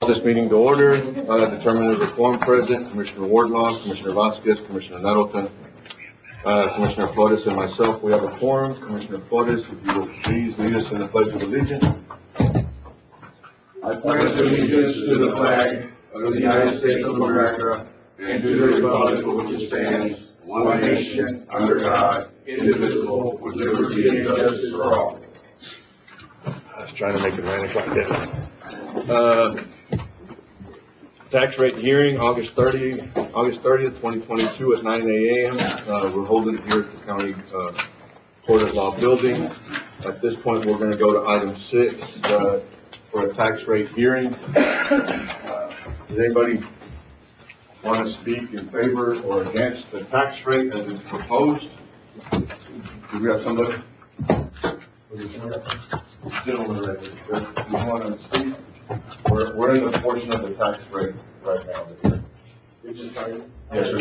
Call this meeting to order. Determine the quorum present: Commissioner Wardlaw, Commissioner Vasquez, Commissioner Nettleton, Commissioner Flores, and myself. We have a quorum. Commissioner Flores, if you will please lead us in the Pledge of Allegiance. I pledge allegiance to the flag of the United States of America and to the republic for which it stands, one nation, under God, indivisible, with liberty and justice for all. I was trying to make it 9 o'clock then. Tax rate hearing, August 30th, 2022 at 9 a.m. We're holding it here at the County Court of Law building. At this point, we're going to go to item 6 for a tax rate hearing. Does anybody want to speak in favor or against the tax rate as it's proposed? Do we have somebody? Gentleman right there. Do you want to speak? We're in the portion of the tax rate right now. Is it started? Yes, sir.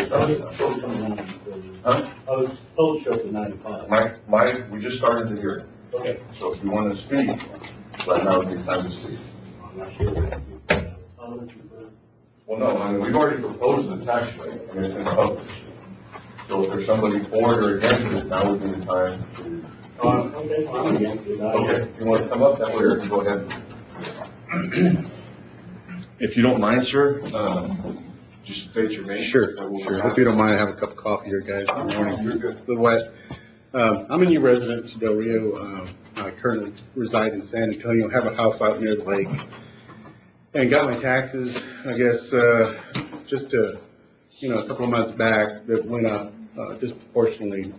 Huh? I was told show for 95. We just started the hearing. Okay. So if you want to speak, right now would be time to speak. I'm not sure. Well, no, I mean, we've already proposed the tax rate. I mean, it's been published. So if there's somebody for it or against it, now would be the time to. Okay, I'm against it. Okay, if you want to come up that way, or go ahead. If you don't mind, sir, just state your name. Sure. Hope you don't mind. I have a cup of coffee here, guys. Good morning. You're good. A little wet. I'm a new resident to Del Rio. I currently reside in San Antonio, have a house out near the lake, and got my taxes, I guess, just a couple of months back that went up disproportionately,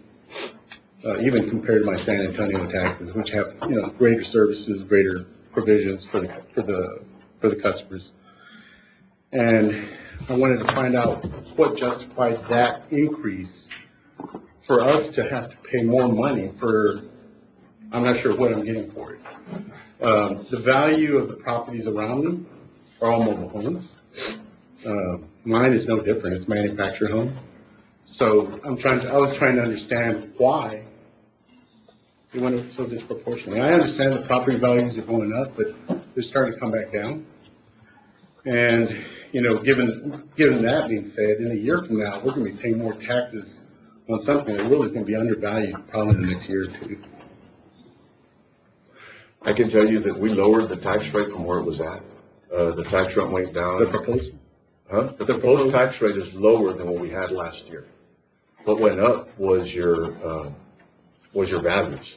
even compared to my San Antonio taxes, which have, greater services, greater provisions for the customers. And I wanted to find out what justified that increase for us to have to pay more money for, I'm not sure what I'm getting for it. The value of the properties around them are all mobile homes. Mine is no different. It's manufactured home. So I was trying to understand why it went up so disproportionately. I understand the property values are going up, but they're starting to come back down. And, given that being said, in a year from now, we're going to be paying more taxes on something that really is going to be undervalued probably in the next year or two. I can tell you that we lowered the tax rate from where it was at. The tax rate went down. The proposal? Huh? The proposed tax rate is lower than what we had last year. What went up was your values.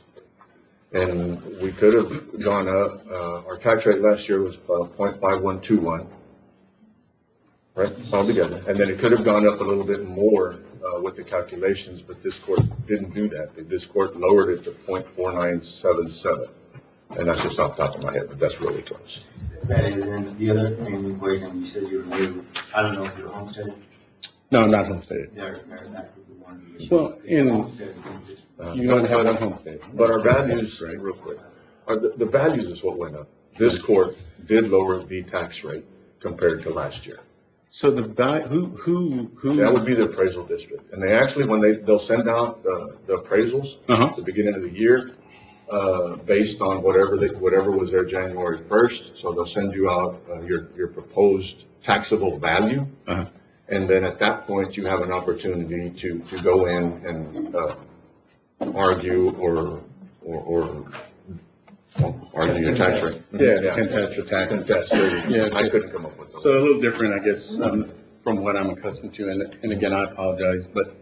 And we could have gone up, our tax rate last year was 0.5121, right, altogether. And then it could have gone up a little bit more with the calculations, but this court didn't do that. This court lowered it to 0.4977. And that's just off the top of my head, but that's really close. That is, and the other thing in the equation, you said you were new, I don't know if you're homesteaded. No, not homesteaded. That could be one of the issues. Well, you don't have one homestead. But our values, right? real quick, the values is what went up. This court did lower the tax rate compared to last year. So the who? That would be the appraisal district. And they actually, when they'll send out the appraisals at the beginning of the year, based on whatever was there January 1st. So they'll send you out your proposed taxable value. And then at that point, you have an opportunity to go in and argue or argue your tax rate. Yeah, contest the tax. Contest. Yeah, I couldn't come up with So a little different, I guess, from what I'm accustomed to. And again, I apologize, but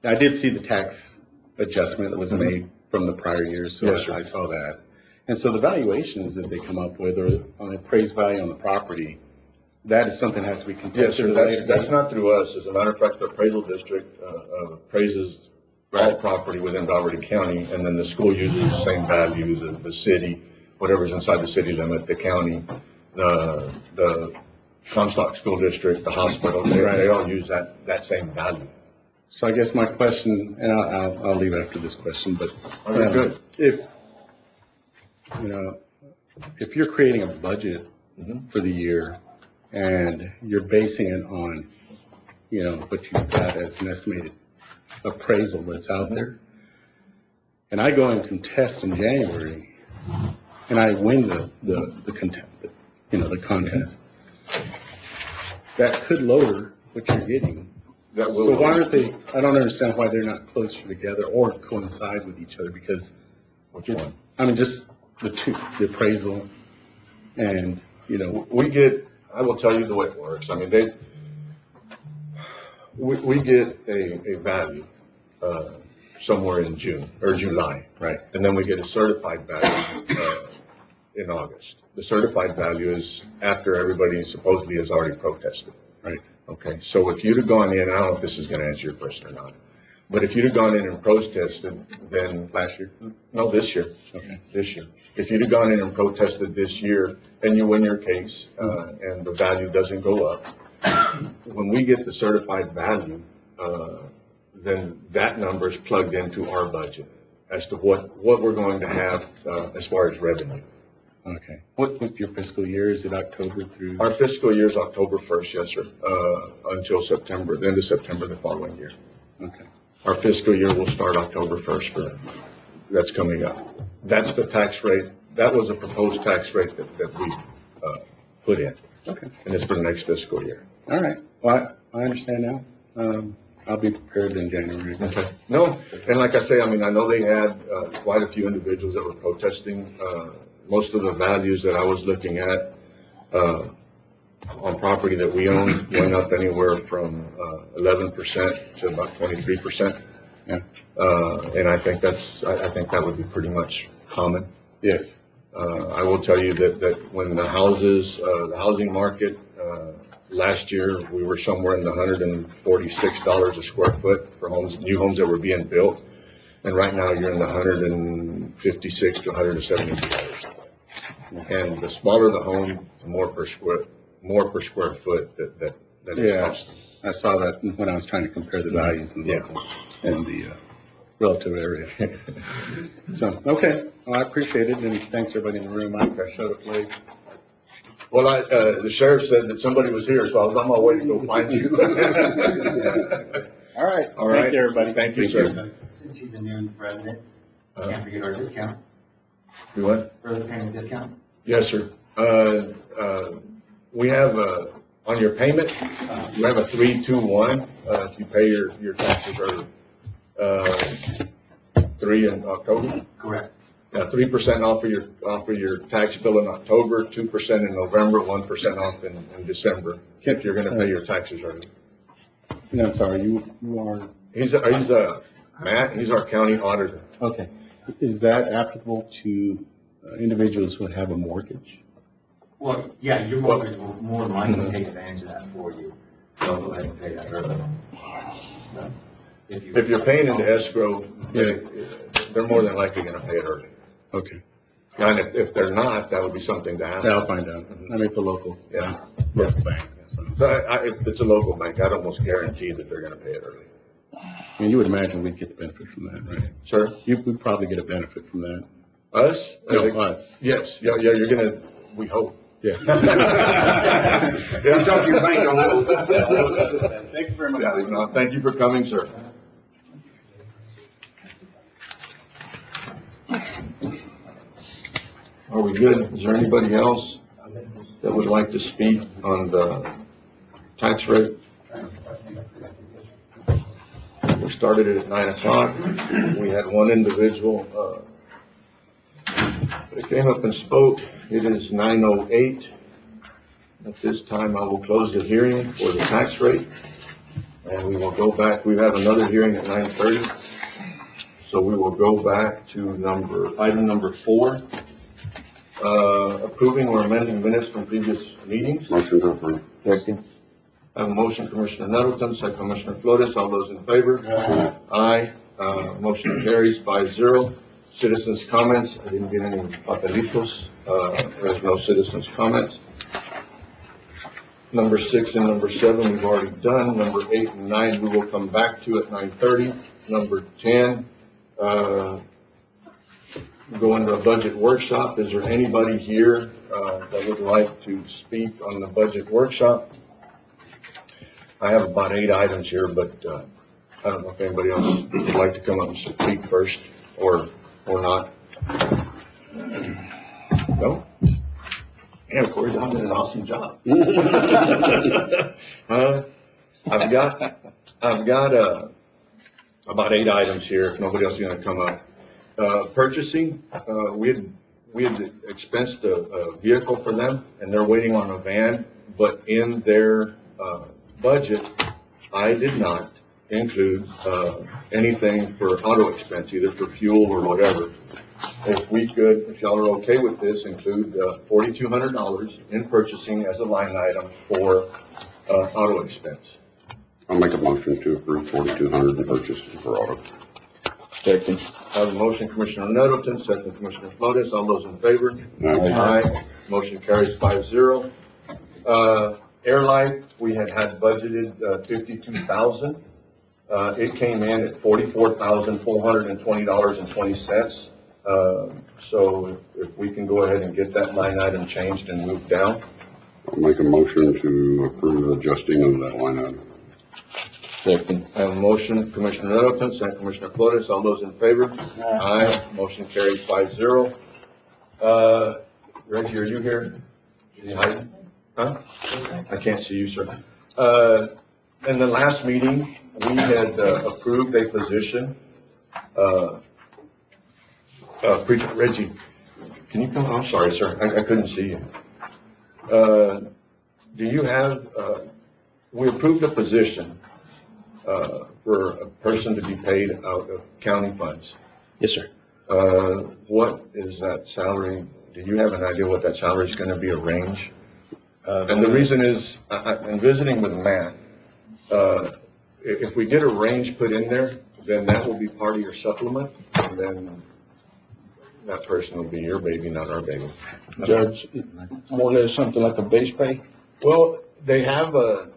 I did see the tax adjustment that was made from the prior years, so Yes, I saw that. And so the valuations that they come up with, or on the appraised value on the property, that is something that has to be Yes, contested. sir, that's not through us. As a matter of fact, the appraisal district appraises all property within Valverde County, and then the school uses the same value, the city, whatever's inside the city limit, the county, the Comstock School District, the hospital, they all use that same value. So I guess my question, and I'll leave after this question, but Okay, good. if you're creating a budget for the year and you're basing it on, what you've got as an estimated appraisal that's out there, and I go and contest in January, and I win the contest, the contest, that could lower what you're getting. That will. So why aren't they, I don't understand why they're not closer together or coincide with each other, because, Which one? I mean, just the two, the appraisal and, you know, We get, I will tell you the way it works. I mean, we get a value, somewhere in June or July. right, And then we get a certified value, in August. The certified value is after everybody supposedly has already protested. right, Okay, so if you'd have gone in, I don't know if this is gonna answer your question or not, but if you'd have gone in and protested, then, last year, no, this year, okay, this year. If you'd have gone in and protested this year, and you win your case, and the value doesn't go up, when we get the certified value, then that number is plugged into our budget as to what we're going to have, as far as revenue. okay. What your fiscal year, is it October through? Our fiscal year is October 1st, yes, sir, until September, the end of September the following year. Okay, Our fiscal year will start October 1st that's coming up. That's the tax rate, that was a proposed tax rate that we, put in, okay, and it's for the next fiscal year. all right. Well, I understand now. I'll be prepared in January. Okay. No, and like I say, I mean, I know they had, quite a few individuals that were protesting. Most of the values that I was looking at, on property that we own went up anywhere from, 11% to about 23%. Yeah, And I think I think that would be pretty much common. yes, I will tell you that when the housing market, last year, we were somewhere in the $146 a square foot for homes, new homes that were being built. And right now, you're in the $156 to $170. And the smaller the home, the more per square foot that it's Yeah. costing. I saw that when I was trying to compare the values in the Yeah. local and the relative area. So, okay, well, I appreciate it, and thanks everybody in the room. I showed up late. Well, the sheriff said that somebody was here, so I was on my way to go find you. All right, All right. thank you, everybody. Thank you, sir. Since he's the new president, can't forget our discount, You what? early payment discount. Yes, sir. We have, on your payment, you have a 3-2-1, if you pay your taxes early. 3 in October. Correct. 3% off of your tax bill in October, 2% in November, 1% off in December, if you're gonna pay your taxes early. No, I'm sorry, you are, He's Matt, he's our county auditor. okay. Is that applicable to individuals who have a mortgage? Well, yeah, your mortgage will more than likely take advantage of that for you. So go ahead and pay that early. If you're paying into escrow, they're more than likely gonna pay it early. Okay, And if they're not, that would be something to ask. yeah, I'll find out. I mean, it's a local, Yeah. local bank, so. So if it's a local bank, I'd almost guarantee that they're gonna pay it early. I mean, you would imagine we'd get the benefit from that, right? Sir? You would probably get a benefit from that. Us? No, us. Yes, yeah, you're gonna, we hope. Yeah. You talk to your bank on that. Thank you very much. Yeah, no, thank you for coming, sir. Are we good? Is there anybody else that would like to speak on the tax rate? We started it at 9 o'clock. We had one individual, that came up and spoke. It is 9:08. At this time, I will close the hearing for the tax rate. And we will go back, we have another hearing at 9:30. So we will go back to item number 4. Approving or amending minutes from previous meetings. Motion to approve. Second. I have a motion, Commissioner Nettleton, second Commissioner Flores. All those in favor? Aye. Motion carries 5-0. Citizens' comments, I didn't get any papelitos. There's no citizens' comments. Number 6 and number 7, we've already done. Number 8 and 9, we will come back to at 9:30. Number 10, go into a budget workshop. Is there anybody here, that would like to speak on the budget workshop? I have about 8 items here, but, I don't know if anybody else would like to come up and speak first or not. No? Man, Corey's done an awesome job. I've got, about 8 items here, if nobody else is gonna come up. Purchasing, we had expensed a vehicle for them, and they're waiting on a van, but in their, budget, I did not include, anything for auto expense, either for fuel or whatever. If we could, if y'all are okay with this, include, $4,200 in purchasing as a line item for, auto expense. I'll make a motion to approve 4,200 in purchase for auto. Second. I have a motion, Commissioner Nettleton, second, Commissioner Flores. All those in favor? Aye. Motion carries 5-0. Airline, we had budgeted, $52,000. It came in at $44,420.20. So if we can go ahead and get that line item changed and moved down. I'll make a motion to approve adjusting of that line item. Second. I have a motion, Commissioner Nettleton, second, Commissioner Flores. All those in favor? Aye. Motion carries 5-0. Reggie, are you here? Is he hiding? Huh? I can't see you, sir. In the last meeting, we had approved a position. Reggie, can you come? I'm sorry, sir. I couldn't see you. Do you have, we approved a position for a person to be paid out of county funds. Yes, sir. What is that salary? Do you have an idea what that salary is going to be, a range? And the reason is, in visiting with Matt, if we get a range put in there, then that will be part of your supplement, and then that person will be your baby, not our baby. Judge, more or less something like a base pay? Well, they have a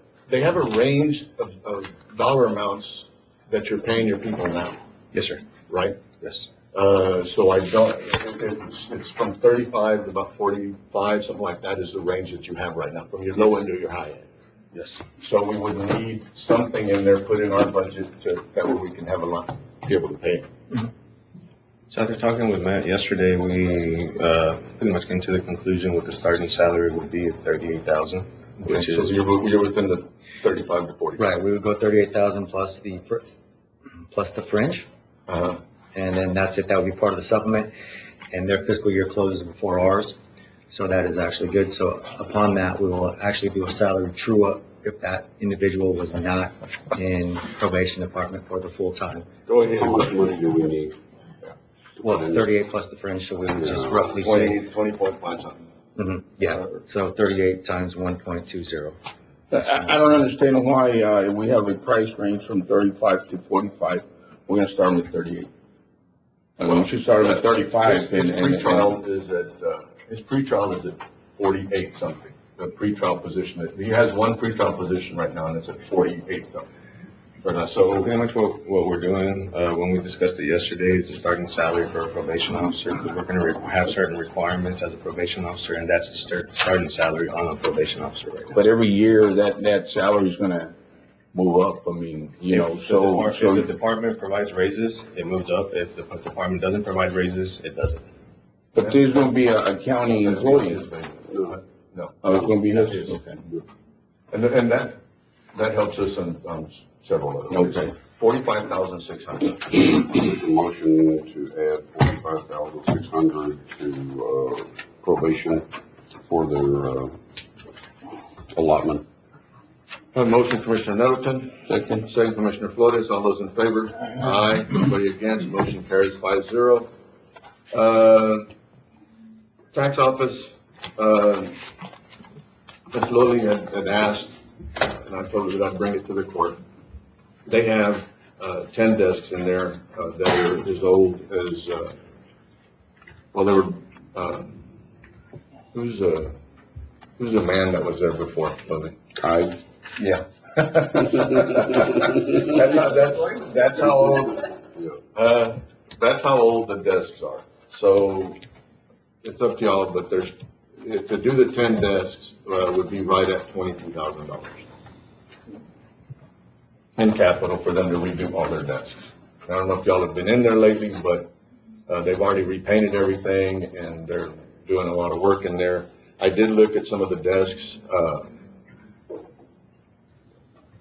range of dollar amounts that you're paying your people now, Yes, sir. right? Yes. So I don't, it's from 35 to about 45, something like that is the range that you have right now, from your low end to your high end. Yes. So we would need something in there put in our budget that way we can have a lot, be able to pay. So after talking with Matt yesterday, we pretty much came to the conclusion what the starting salary would be at $38,000, which So is you're within the 35 to 40. Right, we would go 38,000 plus the fringe, Uh-huh. and then that's it, that would be part of the supplement, and their fiscal year closes before ours, so that is actually good. So upon that, we will actually do a salary true-up if that individual was not in probation department for the full time. Go ahead. How much money do we need? Well, 38 plus the fringe, so we would just roughly say, 20.5 something. yeah, so 38 times 1.20. I don't understand why, we have a price range from 35 to 45. We're gonna start with 38. I mean, we should start with 35 His pretrial is at 48 something, the pretrial position. He has one pretrial position right now, and it's at 48 something. so So, pretty much what we're doing, when we discussed it yesterday, is the starting salary for a probation officer. Because we're going to have certain requirements as a probation officer, and that's the starting salary on a probation officer right now. But every year, that salary's gonna move up, I mean, you know, If so. the department provides raises, it moves up. If the department doesn't provide raises, it doesn't. But there's gonna be a county employee. no. Oh, it's gonna be his, Yes. okay. And that helps us on several of those. Okay. 45,600. Motion to add 45,600 to, probation for their, allotment. A motion, Commissioner Nettleton. Second. Second, Commissioner Flores. All those in favor? Aye. Anybody against? Motion carries 5-0. Tax office, Ms. Lilly had asked, and I told her that I'd bring it to the court. They have 10 desks in there that are as old as, well, they were, who's the man that was there before, Lilly? Tide. Yeah. That's how old, that's how old the desks are. So it's up to y'all, but to do the 10 desks, would be right at $22,000 in capital for them to redo all their desks. I don't know if y'all have been in there lately, but, they've already repainted everything and they're doing a lot of work in there. I did look at some of the desks,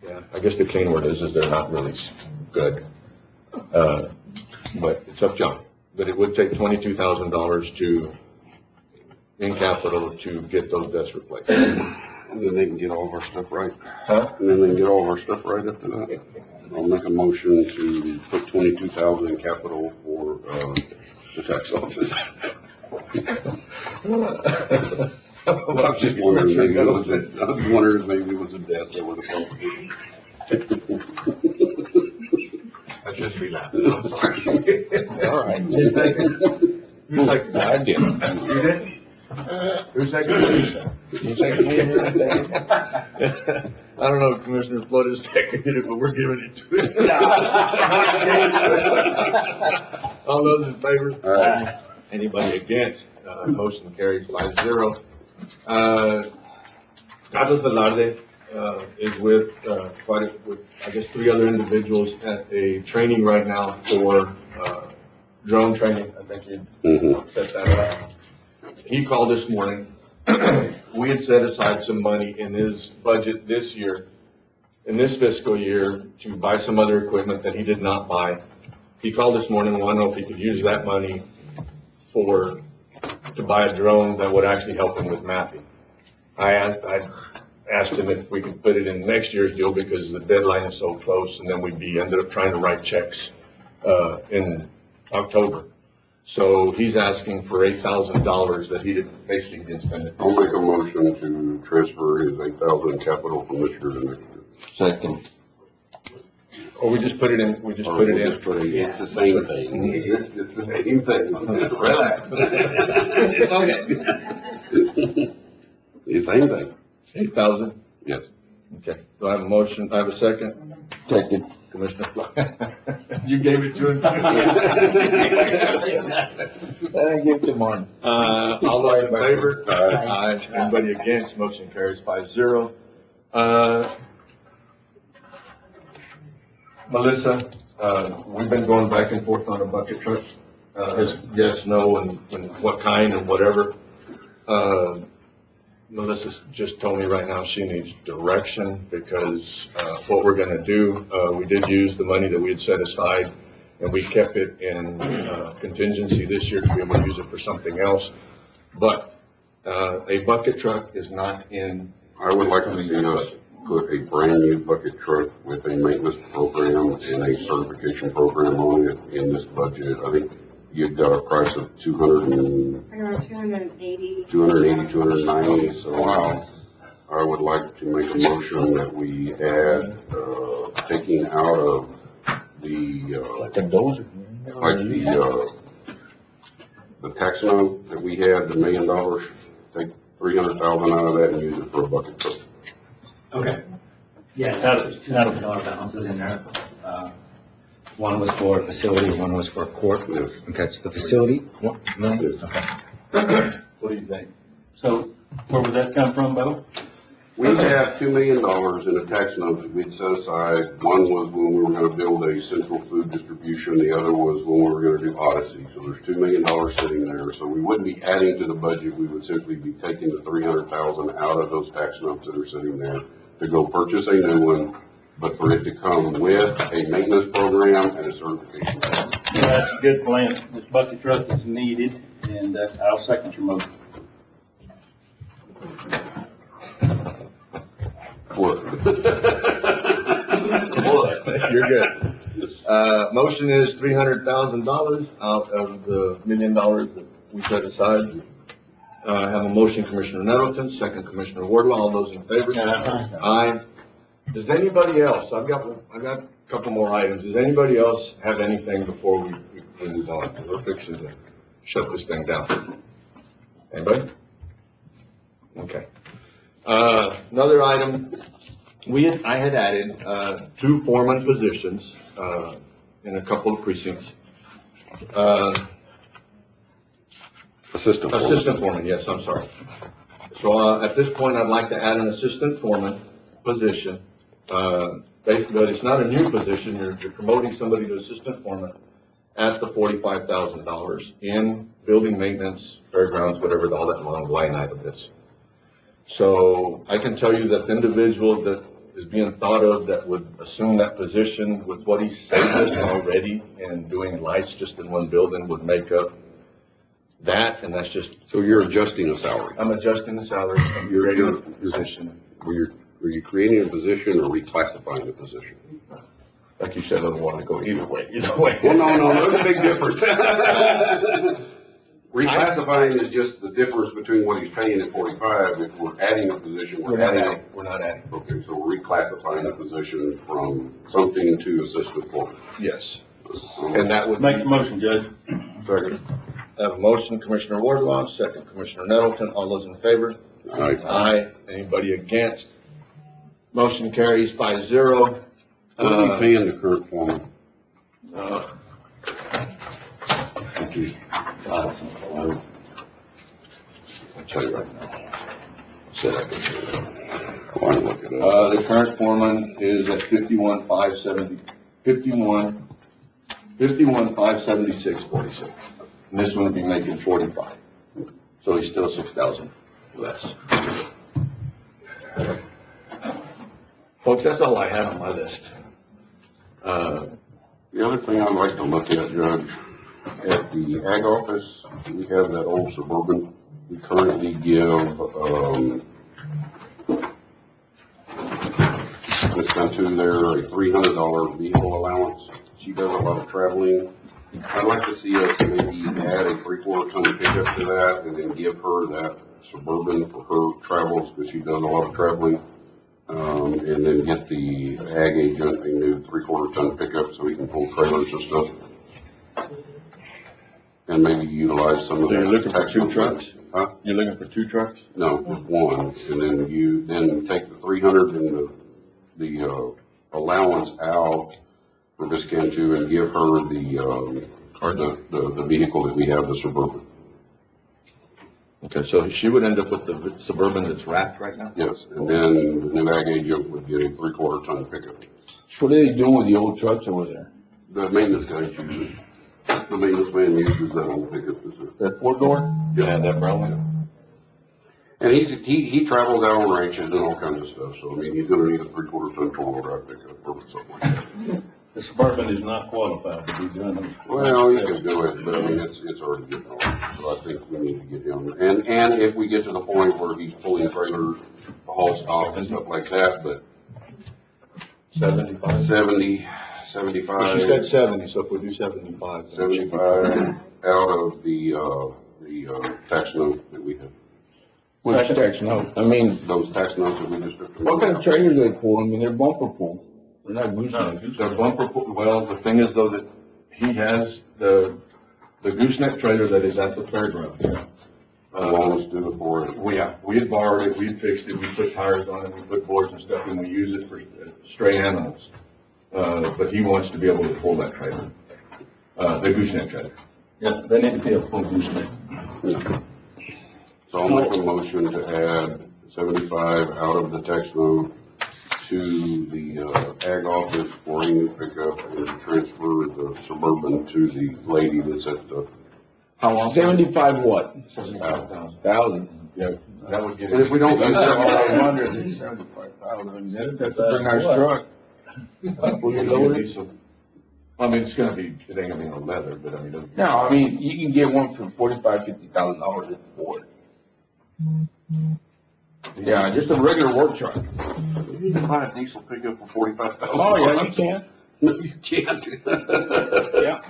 yeah, I guess the clean word is they're not really good. But it's up to you. But it would take $22,000 in capital to get those desks replaced. And then they can get all of our stuff right. Huh? And then they can get all of our stuff right after that. I'll make a motion to put 22,000 in capital for, the tax office. I was just wondering if maybe it was a desk that would have I shouldn't be laughing, I'm sorry. All right. Who's second? Who's second? I did. You did? Who's second? You second me? I don't know if Commissioner Flores seconded it, but we're giving it to him. All those in favor? Aye. Anybody against? Motion carries 5-0. Carlos Velarde, is with, with, I guess, 3 other individuals at a training right now for, drone training. I think you set that up. He called this morning. We had set aside some money in his budget this year, in this fiscal year, to buy some other equipment that he did not buy. He called this morning and wanted to know if he could use that money to buy a drone that would actually help him with mapping. I asked him if we could put it in next year's deal because the deadline is so close, and then ended up trying to write checks, in October. So he's asking for $8,000 that he basically didn't spend it. I'll make a motion to transfer his 8,000 in capital from this year to next year. Second. Or we just put it in, It's the same thing. It's the same thing. Just relax. It's okay. The same thing. 8,000? Yes. Okay. Do I have a motion? I have a second? Second. Commissioner You gave it to him? Give it to Martin. All those in favor? Aye. Anybody against? Motion carries 5-0. Melissa, we've been going back and forth on a bucket truck. Yes, no, and what kind and whatever. Melissa just told me right now she needs direction because, what we're gonna do, we did use the money that we had set aside and we kept it in, contingency this year to be able to use it for something else. But, a bucket truck is not in. I would like to see us put a brand new bucket truck with a maintenance program and a certification program on it in this budget. I think you've got a price of 280. 290, so I would like to make a motion that we add, taking out of Like a dozer. the tax note that we had, the $1 million, take 300,000 out of that and use it for a bucket truck. Okay. Yeah, that'll be dollar balances in there. One was for facility, one was for court. Yes. Okay, so the facility, $1 million? Yes. Okay. What do you think? So where would that come from, Bo? We have $2 million in a tax note that we'd set aside. One was when we were gonna build a central food distribution, the other was when we were gonna do Odyssey. So there's $2 million sitting there, so we wouldn't be adding to the budget, we would simply be taking the 300,000 out of those tax notes that are sitting there to go purchase a new one, but for it to come with a maintenance program and a certification program. Yeah, that's a good plan. This bucket truck is needed, and I'll second your motion. What? You're good. Motion is $300,000 out of the $1 million that we set aside. I have a motion, Commissioner Nettleton, second Commissioner Wardlaw. All those in favor? Aye. Does anybody else, I've got a couple more items. Does anybody else have anything before we move on? We're fixing to shut this thing down. Anybody? Okay. Another item, I had added, 2 foreman positions, in a couple of precincts. Assistant foreman, yes, I'm sorry. So, at this point, I'd like to add an assistant foreman position. But it's not a new position, you're promoting somebody to assistant foreman at the $45,000 in building maintenance, fairgrounds, whatever all that long line item is. So I can tell you that the individual that is being thought of that would assume that position with what he's saved us already and doing lights just in one building would make up that, and that's just, So you're adjusting a salary. I'm adjusting the salary, I'm creating a position. Were you creating a position or reclassifying a position? Like you said, I don't want to go either way, either way. Well, no, there's a big difference. Reclassifying is just the difference between what he's paying at 45. If we're adding a position, We're not adding. Okay, so we're reclassifying a position from something to assistant foreman. Yes. And that would. Make the motion, Judge. Second. I have a motion, Commissioner Wardlaw, second, Commissioner Nettleton. All those in favor? Aye. Aye. Anybody against? Motion carries 5-0. What are we paying the current foreman? I'll tell you right now. Said I could do it. Well, I look it up. The current foreman is at 51,576.46. And this one would be making 45. So he's still 6,000 less. Folks, that's all I have on my list. The other thing I'd like to look at, Judge, at the ag office, we have that old Suburban. We currently give, Ms. Cantu there a $300 vehicle allowance. She does a lot of traveling. I'd like to see us maybe add a 3/4 ton pickup to that and then give her that Suburban for her travels, because she does a lot of traveling. And then get the ag agent a new 3/4 ton pickup so he can pull trailers and stuff. And maybe utilize some of So the. you're looking for tax two money. trucks? Huh? You're looking for 2 trucks? No, just one, and then you, then take the 300 and the allowance out for Miss Cantu and give her the vehicle that we have, the Suburban. Okay, so she would end up with the Suburban that's wrapped right now? Yes, and then the new ag agent would get a 3/4 ton pickup. What are they doing with the old trucks over there? The maintenance guys use it. The maintenance man uses that on the pickup. That 4-door? Yeah, that brown one. And he travels out on ranches and all kinds of stuff, so I mean, he's gonna need a 3/4 ton 4-wheel drive pickup or something like that. The Suburban is not qualified to be doing it. Well, you can do it, but I mean, it's already getting old, so I think we need to get him. And if we get to the point where he's pulling trailers, haul stock and stuff like that, but 75? 75. Well, she said 70, so if we do 75. then it should be- 75 out of the tax note that we have, Which tax note? I mean, those tax notes that we just took. what kind of trailers they pull? I mean, they're bumper pull. They're not No, gooseneck. the bumper, well, the thing is though that he has the gooseneck trailer that is at the fairground. Allowance due for it. We had borrowed it, we had fixed it, we put tires on it, we put boards and stuff, and we use it for stray animals. But he wants to be able to pull that trailer, the gooseneck trailer. Yeah, they need to be a full gooseneck. So I'll make a motion to add 75 out of the tax note to the ag office for a new pickup and transfer the Suburban to the lady that's at the. How long? 75 what? 75,000. Thousand. Yeah, that would get. And if we don't use that, I wonder if it's 75,000. That's a pretty nice truck. Will you lower it? I mean, it's gonna be, it ain't gonna be no leather, but I mean. it'll be- No, I mean, you can get one for $45,000-$50,000 at Ford. Yeah, just a regular work truck. you can buy a diesel pickup for 45,000. Oh, yeah, you can. No, you can't. Yeah.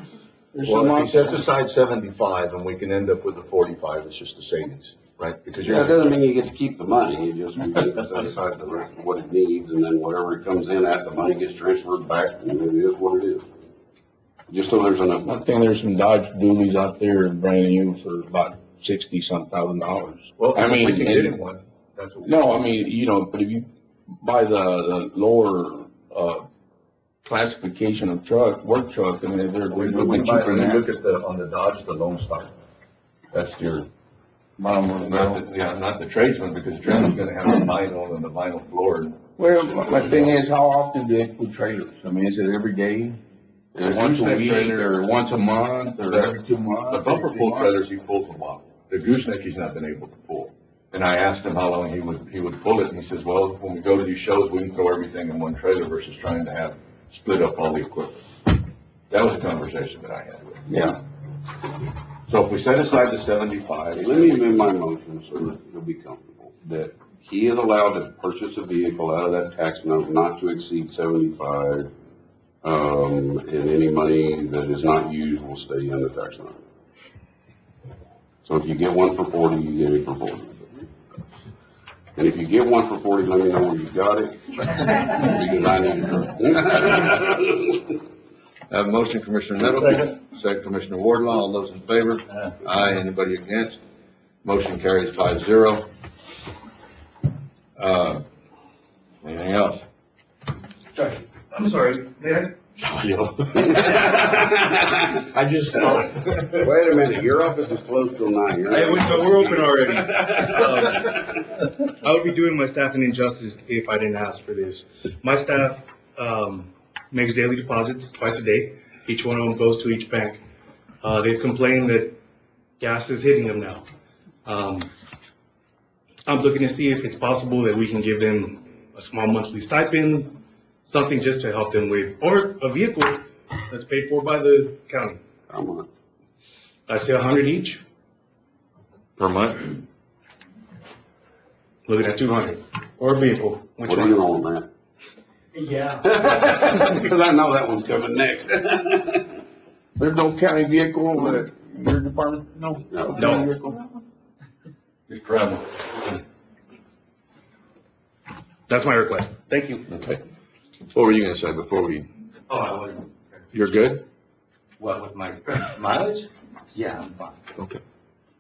There's some Well, if out he sets there. aside 75 and we can end up with the 45, it's just a savings, right? Because Yeah, it doesn't mean you get to keep the money, you just, you get to set aside the rest of what it needs, and then whatever it comes in at, the money gets transferred back, and it is what it is. Just so there's enough I money. think there's some Dodge Dualies out there brand new for about $60-some thousand. Well, I mean, we can get and- him one. That's what we- No, I mean, you know, but if you buy the lower, classification of truck, work truck, I mean, they're When a we bit buy, cheaper when than you look that. at the, on the Dodge, the Lone Star, that's your, Bottom not the tradesman, because the tradesman's gonna have the vinyl and the vinyl floor. Well, my thing is, how often do they put trailers? I mean, is it every day? The Once a gooseneck week, trailer- or once a month, or every 2 months? The bumper pull trailers he pulls a lot. The gooseneck he's not been able to pull. And I asked him how long he would pull it, and he says, well, when we go to these shows, we can throw everything in one trailer versus trying to split up all the equipment. That was a conversation that I had with him. Yeah. So if we set aside the 75. Let me amend my motion so that he'll be comfortable, that he is allowed to purchase a vehicle out of that tax note not to exceed 75, and any money that is not used will stay in the tax note. So if you get one for 40, you get it for 40. And if you get one for 40, let me know where you got it, because I need it. I have a motion, Commissioner Nettleton. Second, Commissioner Wardlaw. All those in favor? Aye. Anybody against? Motion carries 5-0. Anything else? I'm sorry, Mayor. I just thought. Wait a minute, your office is closed till 9. You're not- We're open already. I would be doing my staff an injustice if I didn't ask for this. My staff, makes daily deposits twice a day. Each one of them goes to each bank. They've complained that gas is hitting them now. I'm looking to see if it's possible that we can give them a small monthly stipend, something just to help them with, or a vehicle that's paid for by the county. Come on. I'd say 100 each, Per month? looking at 200, or a vehicle. Which What are you one? on, man? Yeah. Because I know that one's coming next. There's no county vehicle at your department? No? No. County vehicle? Just travel. That's my request. Thank you. Okay. What were you gonna say before we, Oh, I wasn't, you're good? what, with my mileage? Yeah, I'm fine. Okay.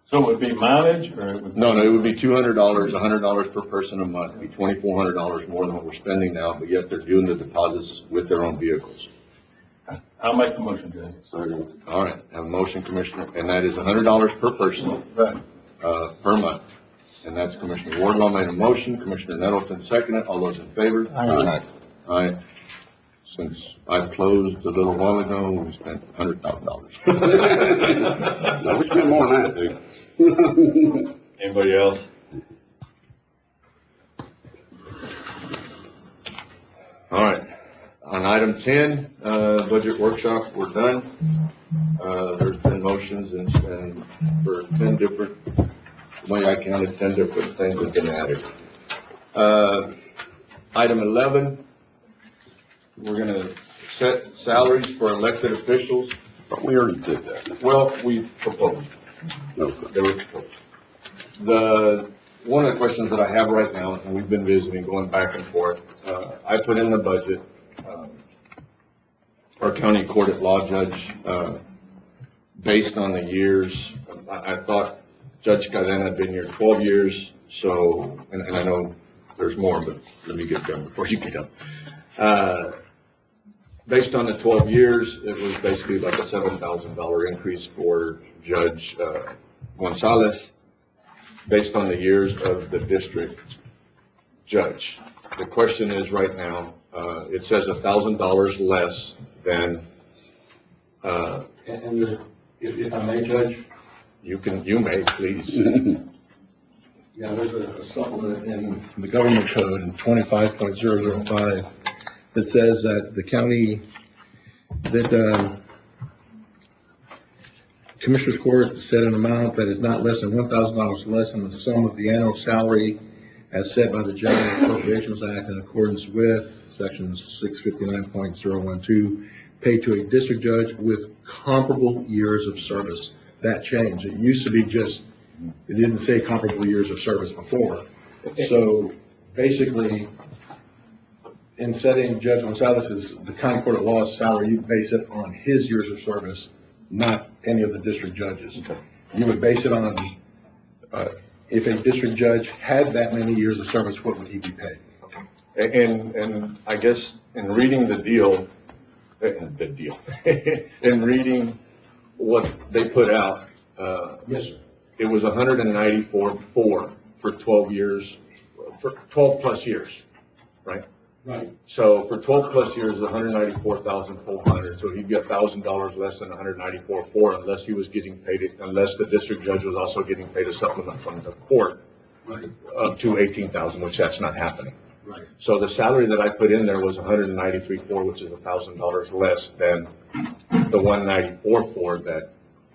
So it would be mileage, or it would? No, it would be $200, $100 per person a month, it'd be $2,400 more than what we're spending now, but yet they're doing the deposits with their own vehicles. I'll make the motion, Judge. Second. All right, have a motion, Commissioner, and that is $100 per person, Right. per month. And that's Commissioner Wardlaw made a motion, Commissioner Nettleton seconded, all those in favor? Aye. Aye. Since I closed a little while ago, we spent $100,000. No, we spent more than that, dude. Anybody else? All right, on item 10, budget workshop, we're done. There's been motions and for 10 different, the way I counted, 10 different things have been added. Item 11, we're gonna set salaries for elected officials. But we already did that. Well, we proposed. No. They were proposed. One of the questions that I have right now, and we've been visiting, going back and forth, I put in the budget, our county court at law judge, based on the years, I thought Judge Cadena had been here 12 years, so, and I know there's more, but let me get done before you get done. Based on the 12 years, it was basically like a $7,000 increase for Judge Gonzalez, based on the years of the district judge. The question is right now, it says $1,000 less than, If I may, Judge? you may, please. Yeah, there's a supplement in the government code in 25.005 that says that the county, that, Commissioners Court set an amount that is not less than $1,000 less than the sum of the annual salary as set by the General Appropriations Act in accordance with Section 659.012, paid to a district judge with comparable years of service. That changed. It used to be just, it didn't say comparable years of service before. So basically, in setting Judge Gonzalez's, the county court of law's salary, you base it on his years of service, not any of the district judges. You would base it on, if a district judge had that many years of service, what would he be paid? And I guess in reading the deal, in reading what they put out, Yes, sir. it was 194.4 for 12 years, for 12 plus years, right? Right. So for 12 plus years, 194,400, so he'd get $1,000 less than 194.4 unless he was getting paid, unless the district judge was also getting paid a supplement from the court. up to 18,000, which that's not happening. Right. So the salary that I put in there was 193.4, which is $1,000 less than the 194.4 that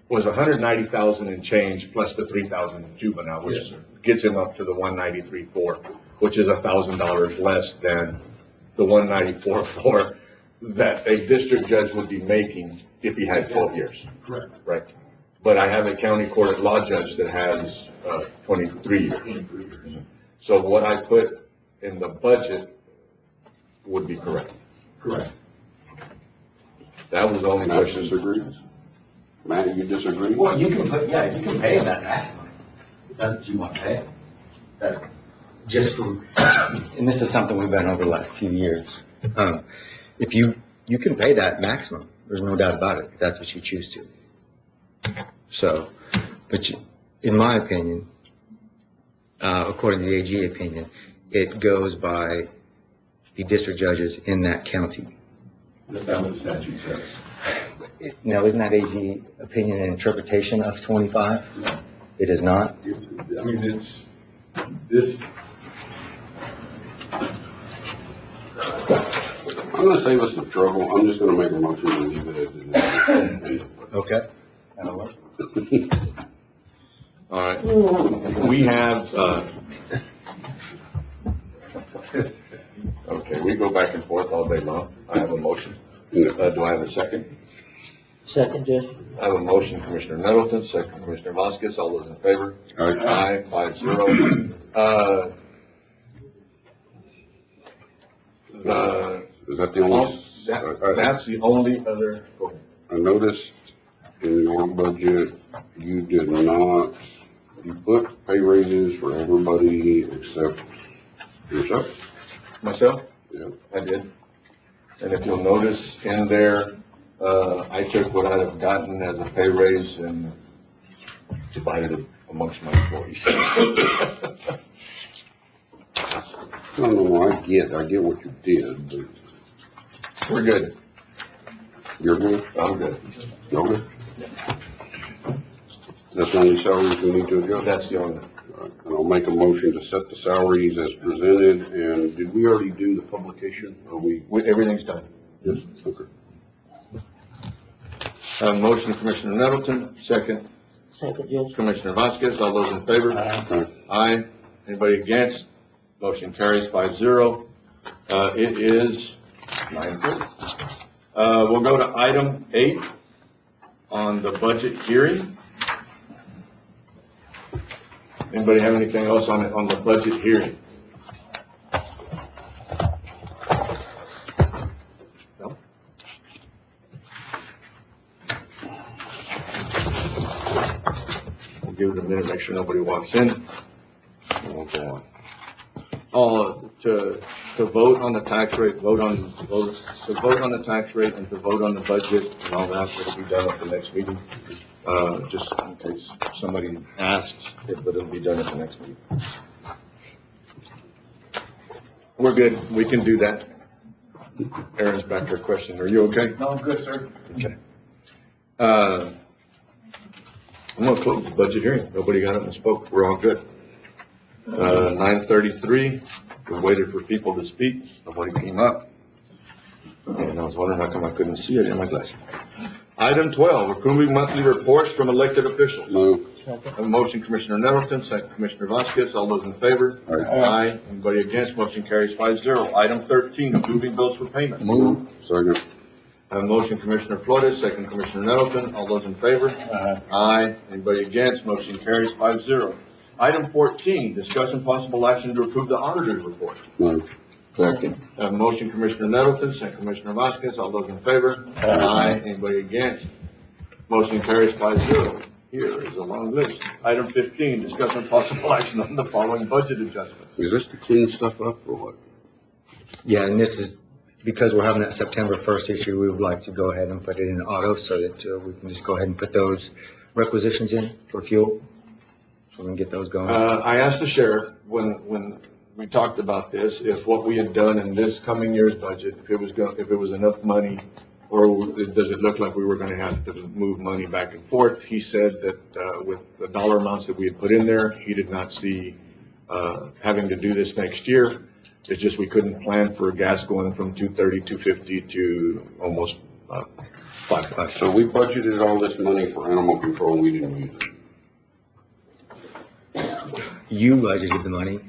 was 190,000 and change plus the 3,000 in juvenile, which Yes, sir. gets him up to the 193.4, which is $1,000 less than the 194.4 that a district judge would be making if he had 12 years. Correct. Right. But I have a county court at law judge that has 23 years. So what I put in the budget would be correct. Correct. That was the only Matt question. disagrees? Matt, you disagree? Well, you can put, yeah, you can pay him that maximum. That's what you want to pay him. That, just for, and this is something we've done over the last few years. If you can pay that maximum, there's no doubt about it, if that's what you choose to. So, but in my opinion, according to the AG opinion, it goes by the district judges in that county. That's not what the statute says. Now, isn't that AG opinion and interpretation of 25? No. It is not? It's, this, I'm gonna save us the trouble. I'm just gonna make a motion and leave it as it is. Okay. That'll work. All right. We have, okay, we go back and forth all day long. I have a motion. Do I have a second? Second, Judge. I have a motion, Commissioner Nettleton, second, Commissioner Vasquez. All those in favor? Aye. Aye, 5-0. Is that the only? That's the only other, go ahead. I noticed in your budget, you did not, you put pay raises for everybody except yourself. Myself? Yeah. I did. And if you'll notice in there, I took what I'd have gotten as a pay raise and divided it amongst my employees. No, I get what you did, but We're good. you're good? I'm good. Okay. That's the only salaries we need to adjust? That's the only, All right. And I'll make a motion to set the salaries as presented, and did we already do the publication? Or everything's done. Yes. Okay. Motion, Commissioner Nettleton, second, Second, Judge. Commissioner Vasquez. All those in favor? Aye. Aye. Anybody against? Motion carries 5-0. It is 9:30. We'll go to item 8 on the budget hearing. Anybody have anything else on the budget hearing? No? We'll give it a minute, make sure nobody walks in. And we'll go on. To vote on the tax rate, to vote on the tax rate and to vote on the budget and all that, it'll be done at the next meeting. Just in case somebody asks, but it'll be done at the next meeting. We're good, we can do that. Aaron's back there questioning, are you okay? No, I'm good, sir. Okay. I'm gonna close the budget hearing. Nobody got up and spoke. We're all good. 9:33, we waited for people to speak. Nobody came up. And I was wondering how come I couldn't see it in my glasses. Item 12, approving monthly reports from elected officials. Move. A motion, Commissioner Nettleton, second, Commissioner Vasquez. All those in favor? Aye. Anybody against? Motion carries 5-0. Item 13, approving bills for payment. Move. Second. I have a motion, Commissioner Flores, second, Commissioner Nettleton. All those in favor? Aye. Anybody against? Motion carries 5-0. Item 14, discussion possible action to approve the auditor's report. Move. Second. I have a motion, Commissioner Nettleton, second, Commissioner Vasquez. All those in favor? Aye. Anybody against? Motion carries 5-0. Here is a long list. Item 15, discussion possible action on the following budget adjustments. Is this to clean stuff up or what? Yeah, and this is, because we're having that September 1st issue, we would like to go ahead and put it in auto so that we can just go ahead and put those requisitions in for fuel. So we can get those going. I asked the sheriff when we talked about this, if what we had done in this coming year's budget, if it was enough money, or does it look like we were gonna have to move money back and forth? He said that, with the dollar amounts that we had put in there, he did not see, having to do this next year. It's just we couldn't plan for gas going from 230, 250 to almost, $5. So we budgeted all this money for animal control, we didn't use it. You budgeted the money,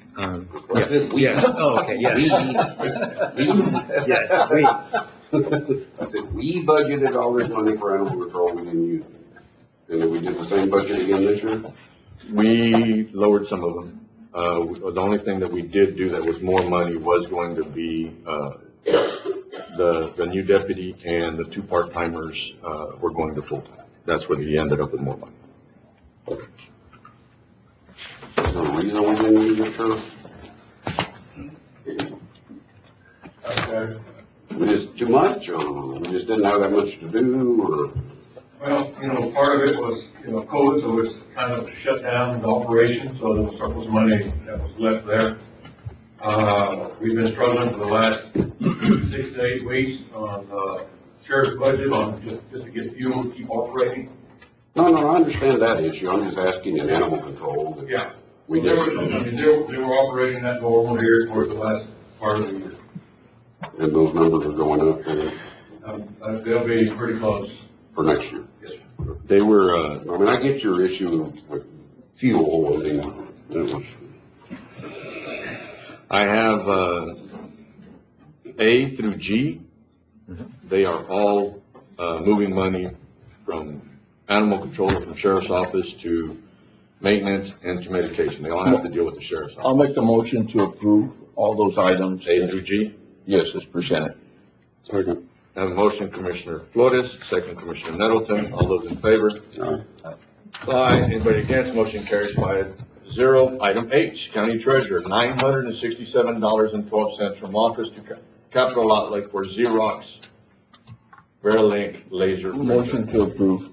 yes, yes, oh, okay, yes. Yes, we. I said, we budgeted all this money for animal control, we didn't use it. And then we did the same budget again this year? We lowered some of them. The only thing that we did do that was more money was going to be, the new deputy and the 2 part-timers, were going to full-time. That's where he ended up with more money. Is there a reason we didn't use it, sir? We just too much, or we just didn't have that much to do, or? Well, part of it was, COVID, so it was kind of shut down the operation, so there was surplus money that was left there. We've been struggling for the last 6 to 8 weeks on, sheriff's budget on just to get fuel to keep operating. No, I understand that issue, I'm just asking in animal control. Yeah. We They just, were operating at normal here for the last part of the year. and those numbers are going up and They'll be pretty close. for next year. Yes, They were, I mean, I get your issue with fuel, I mean, it was, I have, A through G. They are all, moving money from animal control, from sheriff's office to maintenance and to medication. They all have to deal with the sheriff's office. I'll make the motion to approve all those items. A through G. Yes, as presented. second, I have a motion, Commissioner Flores, second, Commissioner Nettleton. All those in favor? Aye. Anybody against? Motion carries 5-0. Item H, County Treasurer, $967.12 from office to capital outlay for Xerox Verilink laser printer. Motion to approve.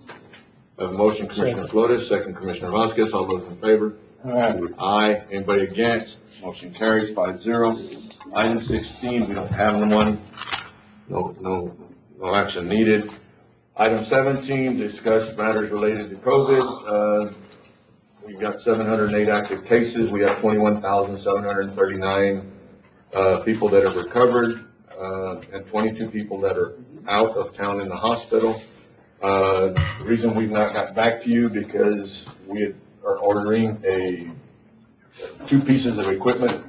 I have a motion, Commissioner Flores, second, Commissioner Vasquez. All those in favor? Aye. Anybody against? Motion carries 5-0. Item 16, we don't have one. No action needed. Item 17, discuss matters related to COVID. We've got 708 active cases. We have 21,739 people that have recovered, and 22 people that are out of town in the hospital. The reason we've not got back to you because we are ordering 2 pieces of equipment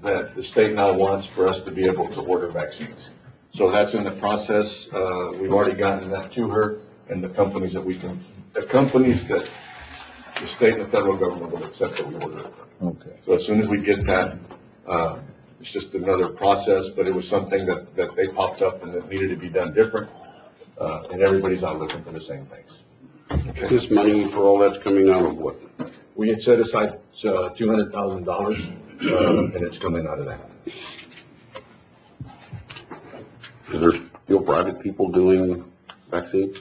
that the state now wants for us to be able to order vaccines. So that's in the process. We've already gotten that to her and the companies that the state and the federal government will accept that we order it. Okay. So as soon as we get that, it's just another process, but it was something that they popped up and that needed to be done different. And everybody's out looking for the same things. Okay. this money for all that's coming out of what? We had set aside $200,000, and it's coming out of that. Is there still private people doing vaccines?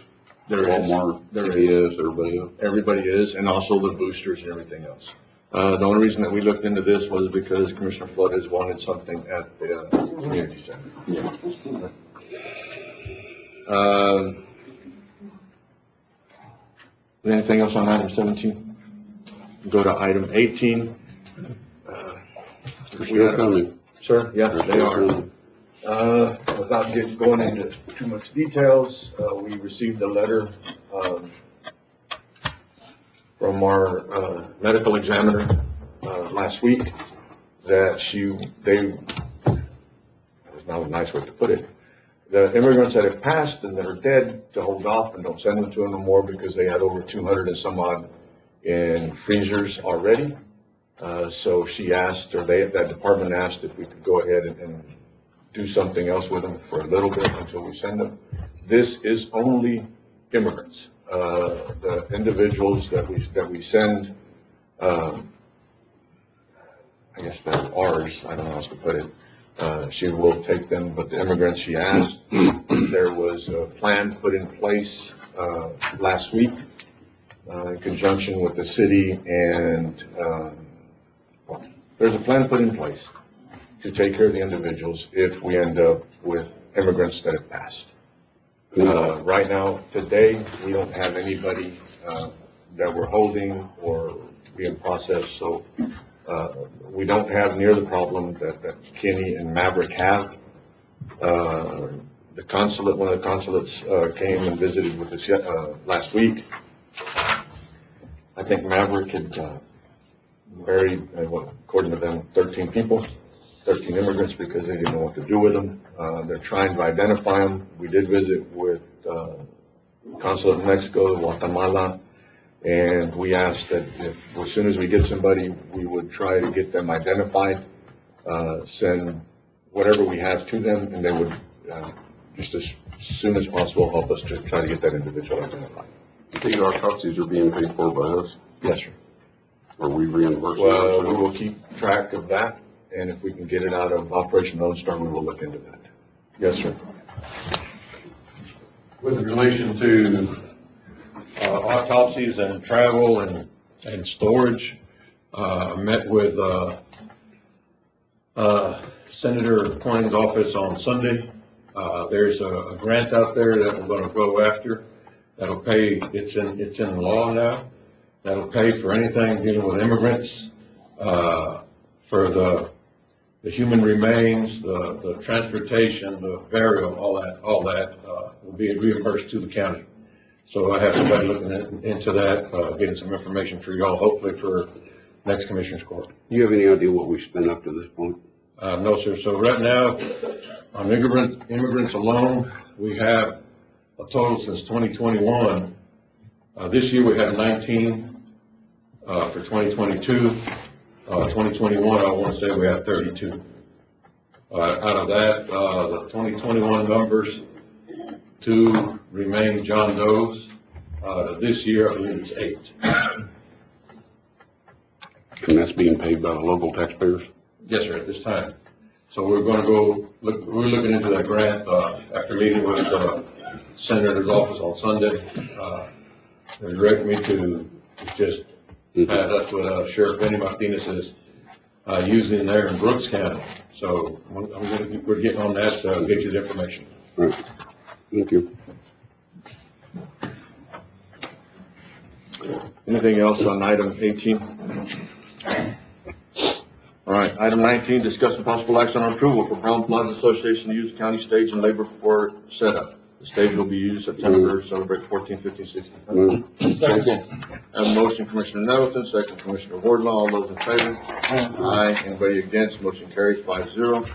There is. Walmart, There is. CVS, everybody else? Everybody is, and also the boosters and everything else. The only reason that we looked into this was because Commissioner Flood has wanted something at the community center. Yeah. Anything else on item 17? Go to item 18. They're still coming. Sir, yeah, They're they still are. coming. Without going into too much details, we received a letter, from our, medical examiner, last week that that's not a nice way to put it. The immigrants that have passed and that are dead, to hold off and don't send them to them no more because they had over 200 and some odd in freezers already. So she asked, or that department asked if we could go ahead and do something else with them for a little bit until we send them. This is only immigrants. The individuals that we send, I guess they're ours, I don't know how else to put it. She will take them, but the immigrants she asked, there was a plan put in place, last week, in conjunction with the city and, there's a plan put in place to take care of the individuals if we end up with immigrants that have passed. Right now, today, we don't have anybody, that we're holding or being processed, so We don't have near the problem that Kenny and Maverick have. The consulate, one of the consulates, came and visited with us, last week. I think Maverick had, buried, according to them, 13 people, 13 immigrants, because they didn't know what to do with them. They're trying to identify them. We did visit with, consulate in Mexico, Guatemala, and we asked that if, as soon as we get somebody, we would try to get them identified, send whatever we have to them, and they would, just as soon as possible, help us to try to get that individual identified. I think autopsies are being paid for by us, Yes, sir. or we reimburse Well, we ourselves. will keep track of that, and if we can get it out of Operation Lone Star, we will look into that. Yes, sir. With relation to autopsies and travel and storage, I met with Senator Cornyn's office on Sunday. There's a grant out there that we're gonna go after that'll pay, it's in law now, that'll pay for anything dealing with immigrants, for the human remains, the transportation, the burial, all that will be reimbursed to the county. So I have somebody looking into that, getting some information for y'all, hopefully for next Commissioners Court. Do you have any idea what we spent up to this point? No, sir. So right now, on immigrants alone, we have a total since 2021. This year we had 19, for 2022. 2021, I want to say we had 32. Out of that, the 2021 numbers, 2 remain John Doe's. This year, I believe it's 8. And that's being paid by the local taxpayers? Yes, sir, at this time. So we're gonna go, we're looking into that grant, after meeting with the Senator's office on Sunday. They direct me to just, that's what Sheriff Benny Martinez is, using there in Brooks County. So we're getting on that, to get you the information. All right, thank you. Anything else on item 18? All right, item 19, discuss and possible action on approval for Brown Plaza Association to use county stage and labor for setup. The stage will be used September, celebrate 14, 15, 16. Move. Second. Have a motion, Commissioner Nettleton, second, Commissioner Wardlaw, all those in favor? Aye. Anybody against? Motion carries 5-0.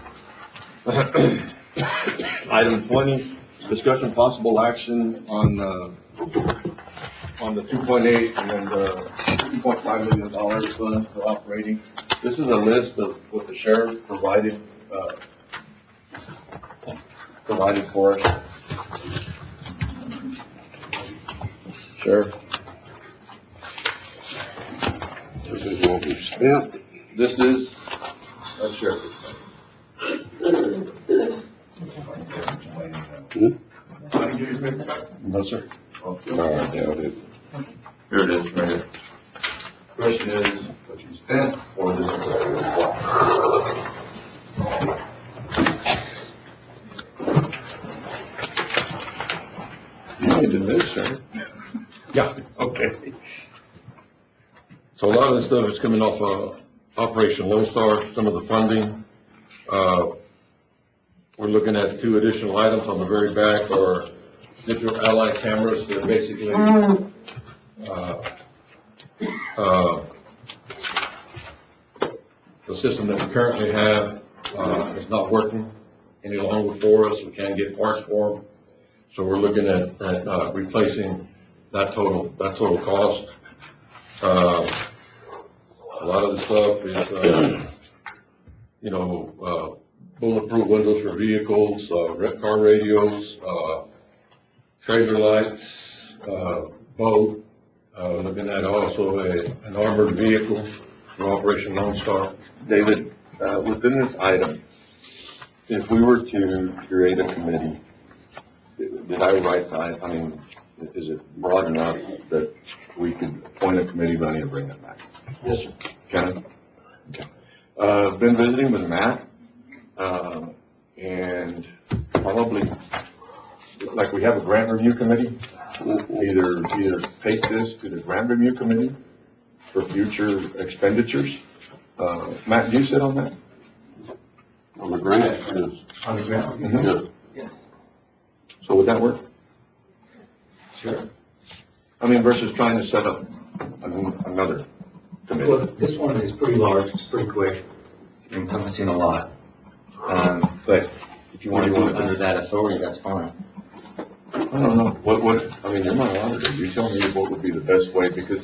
Item 20, discussion possible action on the 2.8 and the $2.5 million fund for operating. This is a list of what the sheriff provided for us. Sheriff, This is what we've spent. this is, Sheriff. No, sir. I doubt it. Here it is, right here. Question is, what you spent, or this is what? You need to know, sir. Yeah, okay. So a lot of this stuff is coming off, Operation Lone Star, some of the funding. We're looking at 2 additional items on the very back, are digital ally cameras that are basically, the system that we currently have, is not working any longer for us. We can't get parts for them. So we're looking at replacing that total cost. A lot of the stuff is, bulletproof windows for vehicles, car radios, trailer lights, boat. Looking at also an armored vehicle for Operation Lone Star. David, within this item, if we were to create a committee, did I write, I mean, is it broad enough that we could appoint a committee, but I need to bring that back? Yes, sir. Can I? Okay. Been visiting with Matt, and probably, like, we have a grant review committee. Either take this to the grant review committee for future expenditures, Matt, do you sit on that? On the grant, yes. On the ground? Yes. Yes. So would that work? Sure. I mean, versus trying to set up another committee? Well, this one is pretty large, it's pretty quick, it's encompassing a lot. But if you want to do it under that authority, that's fine. I don't know. I mean, you're my auditor. You tell me what would be the best way, because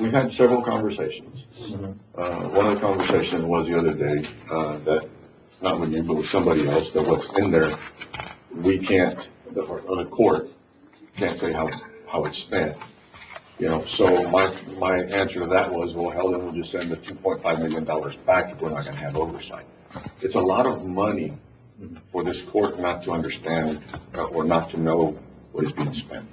we've had several conversations. One of the conversations was the other day, that, not with you, but with somebody else, that what's in there, we can't, or the court can't say how it's spent. You know, so my answer to that was, well, hell, then we'll just send the $2.5 million back if we're not gonna have oversight. It's a lot of money for this court not to understand or not to know what is being spent.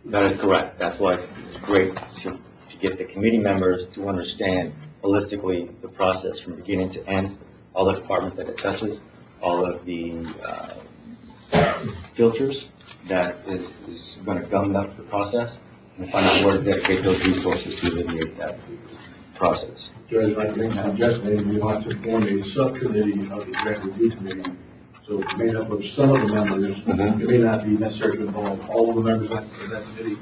That is correct. That's why it's great to get the committee members to understand holistically the process from beginning to end, all the departments that it touches, all of the filters that is going to gum up the process, and find out where to dedicate those resources to alleviate that process. Judge, I think suggesting we want to form a subcommittee of the grant review committee. So it's made up of some of the members. It may not be necessary to involve all of the members of that committee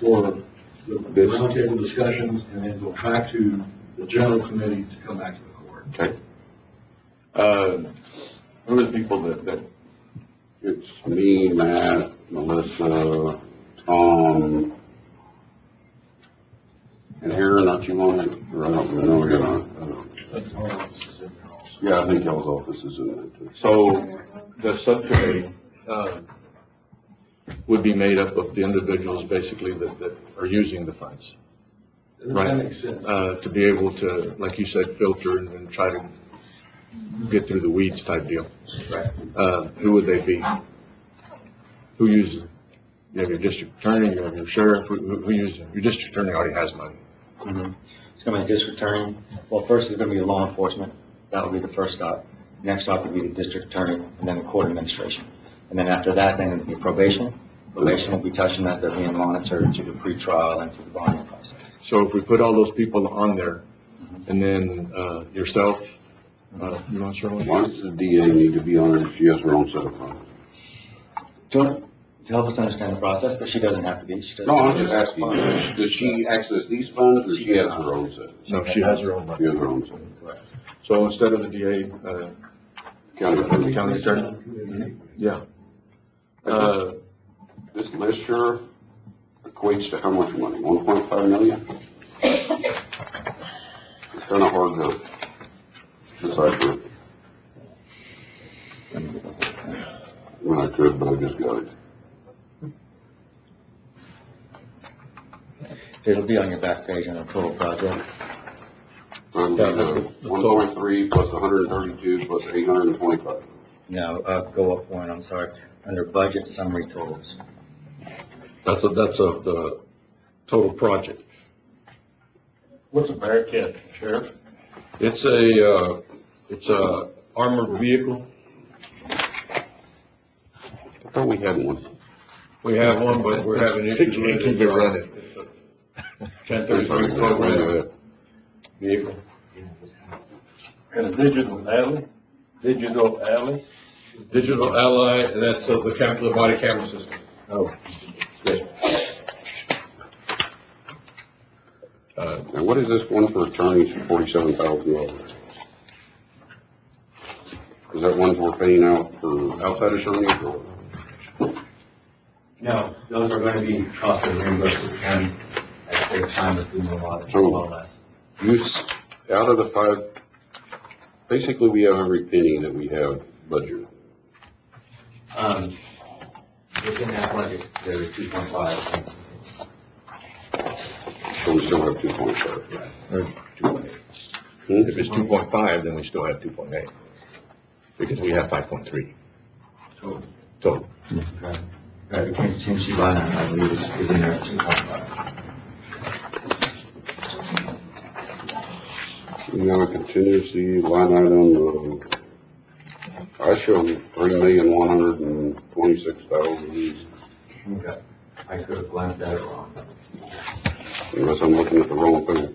for the roundtable discussions, and then go back to the general committee to come back to the court. Okay. Who are the people that It's me, Matt, Melissa, Tom, and Aaron, aren't you on it? Or I don't know, you're not. Yeah, I think y'all's office is in that too. So the subcommittee would be made up of the individuals basically that are using the funds, right? That makes sense. To be able to, like you said, filter and try to get through the weeds type deal. Right. Who would they be? Who uses it? You have your district attorney, you have your sheriff, who uses it? Your district attorney already has money. It's going to be district attorney. Well, first is going to be law enforcement. That will be the first stop. Next stop will be the district attorney, and then the court administration. And then after that, then it'll be probation. Probation will be touching that they're being monitored through the pretrial and through the bonding process. So if we put all those people on there, and then yourself, you want to show it? Why does the DA need to be on it if she has her own set of funds? To help us understand the process, but she doesn't have to be. She doesn't. No, I'm just asking, does she access these funds or she has her own set? No, she has her own She money. has her own set. Correct. So instead of the DA, county attorney? Yeah. This list here equates to how much money? 1.5 million? It's kind of hard to decipher. I mean, I could, but I just got it. It'll be on your back page on the total project. 1.3 plus 132 plus 825. No, go up one, I'm sorry, under budget summary totals. That's the total project. What's a Bearcat, Sheriff? It's a armored vehicle. I thought we had one. We have one, but we're having issues with it. Keep it running. It's a 1033 program vehicle. And a digital alley? Digital Ally, and that's the body camera system. Oh. And what is this one for attorneys for $47,000? Is that ones we're paying out for outside attorneys or? No, those are going to be costs of reimbursed to the county at the time of doing a lot, more or less. Out of the five, basically we have every penny that we have budgeted. Within that budget, there is 2.5. So we still have 2.5. Or 2.8. If it's 2.5, then we still have 2.8, because we have 5.3 total. Okay. The contingency line, I believe, is in there at 2.5. We have a contingency line item, I show 3,126,000, Okay. I could have glanced at it wrong. unless I'm looking at the wrong thing.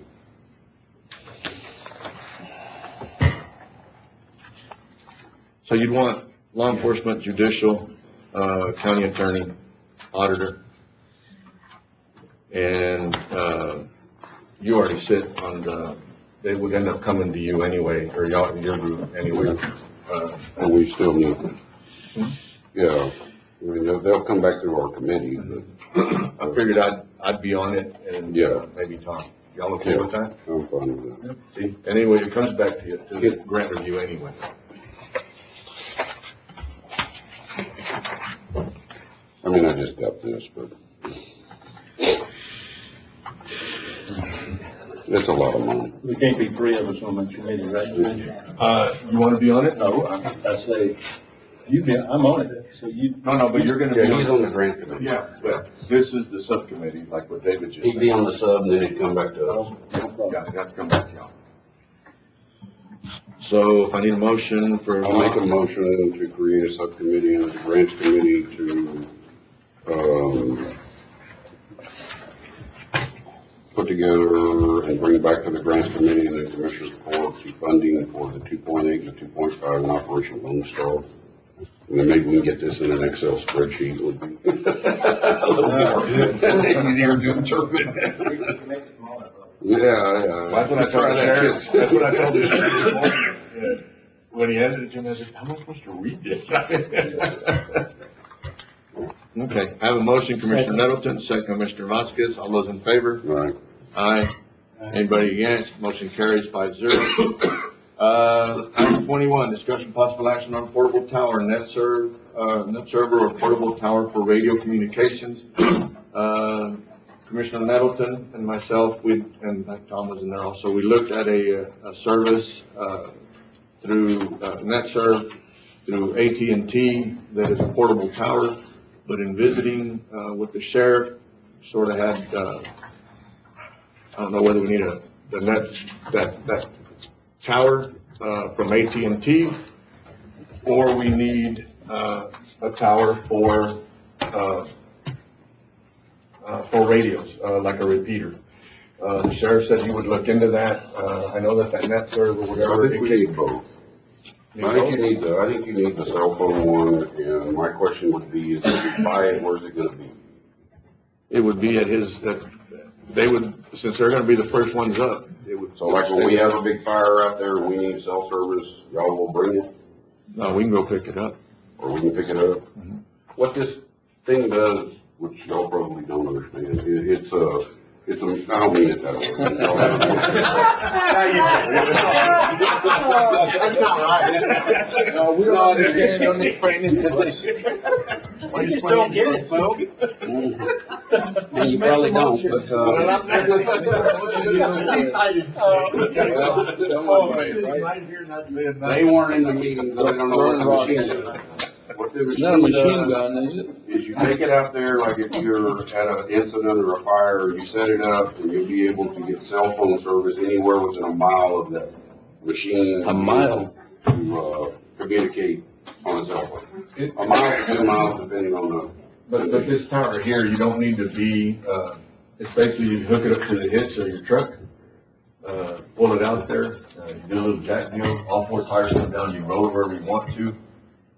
So you'd want law enforcement, judicial, county attorney, auditor, and, you already sit on they would end up coming to you anyway, or y'all, your group anyway. And we still need, yeah, I mean, they'll come back to our committee, but, I figured I'd be on it and, Yeah. maybe Tom. Y'all okay with that? I'm fine with that. See, anyway, it comes back to you, to the grant review anyway. I mean, I just got this, but it's a lot of money. We can't be three of us on the committee, right? You wanna be on it? No, I say, I'm on it, so you. No, but you're gonna be Yeah, he's on on the grant committee. Yeah, but this is the subcommittee, like what David just He'd said. be on the sub and then he'd come back to us. Yeah, you have to come back to y'all. So if I need a motion for. I'll make a motion to create a subcommittee and a grants committee to, put together and bring back to the grants committee and the commissioners court to funding for the 2.8 and the 2.5 in Operation Lone Star. And then maybe we can get this in an Excel spreadsheet, it would be a little more easier to interpret. Yeah. That's what I told the sheriff, that's what I told the sheriff. When he handed it to me, I said, how am I supposed to read this? Okay, I have a motion, Commissioner Nettleton, second Commissioner Vasquez, all those in favor? Right. Aye. Anybody against? Motion carries 5-0. Item 21, discussion possible action on portable tower, net server or portable tower for radio communications. Commissioner Nettleton and myself, and Tom was in there also, we looked at a service, through, NetServe, through AT&T that is a portable tower, but in visiting, with the sheriff, sort of had, I don't know whether we need that tower, from AT&T, or we need, a tower for radios, like a repeater. The sheriff said he would look into that. I know that NetServe or whatever. I think we need both. I think you need the cell phone one, and my question would be, is if you buy it, where's it gonna be? It would be at his, they would, since they're gonna be the first ones up, it would. So like when we have a big fire out there, we need cell service, y'all will bring it, No, we can go pick it up. or we can pick it up? What this thing does, which y'all probably don't understand, it's a, I don't mean it that way. That's not right. No, we don't understand, don't explain it to us. We just don't get it, folks. You probably don't, but, they weren't in the meeting, so they don't know what the machine is. What the machine does is you take it out there, like if you're at an incident or a fire, you set it up, and you'll be able to get cell phone service anywhere within a mile of that machine. A mile? To, communicate on a cell phone. A mile to 2 miles, depending on the. But this tower here, you don't need to be, it's basically you hook it up to the hitch of your truck, pull it out there, you do a little jack deal, all 4 tires come down, you roll it wherever you want to.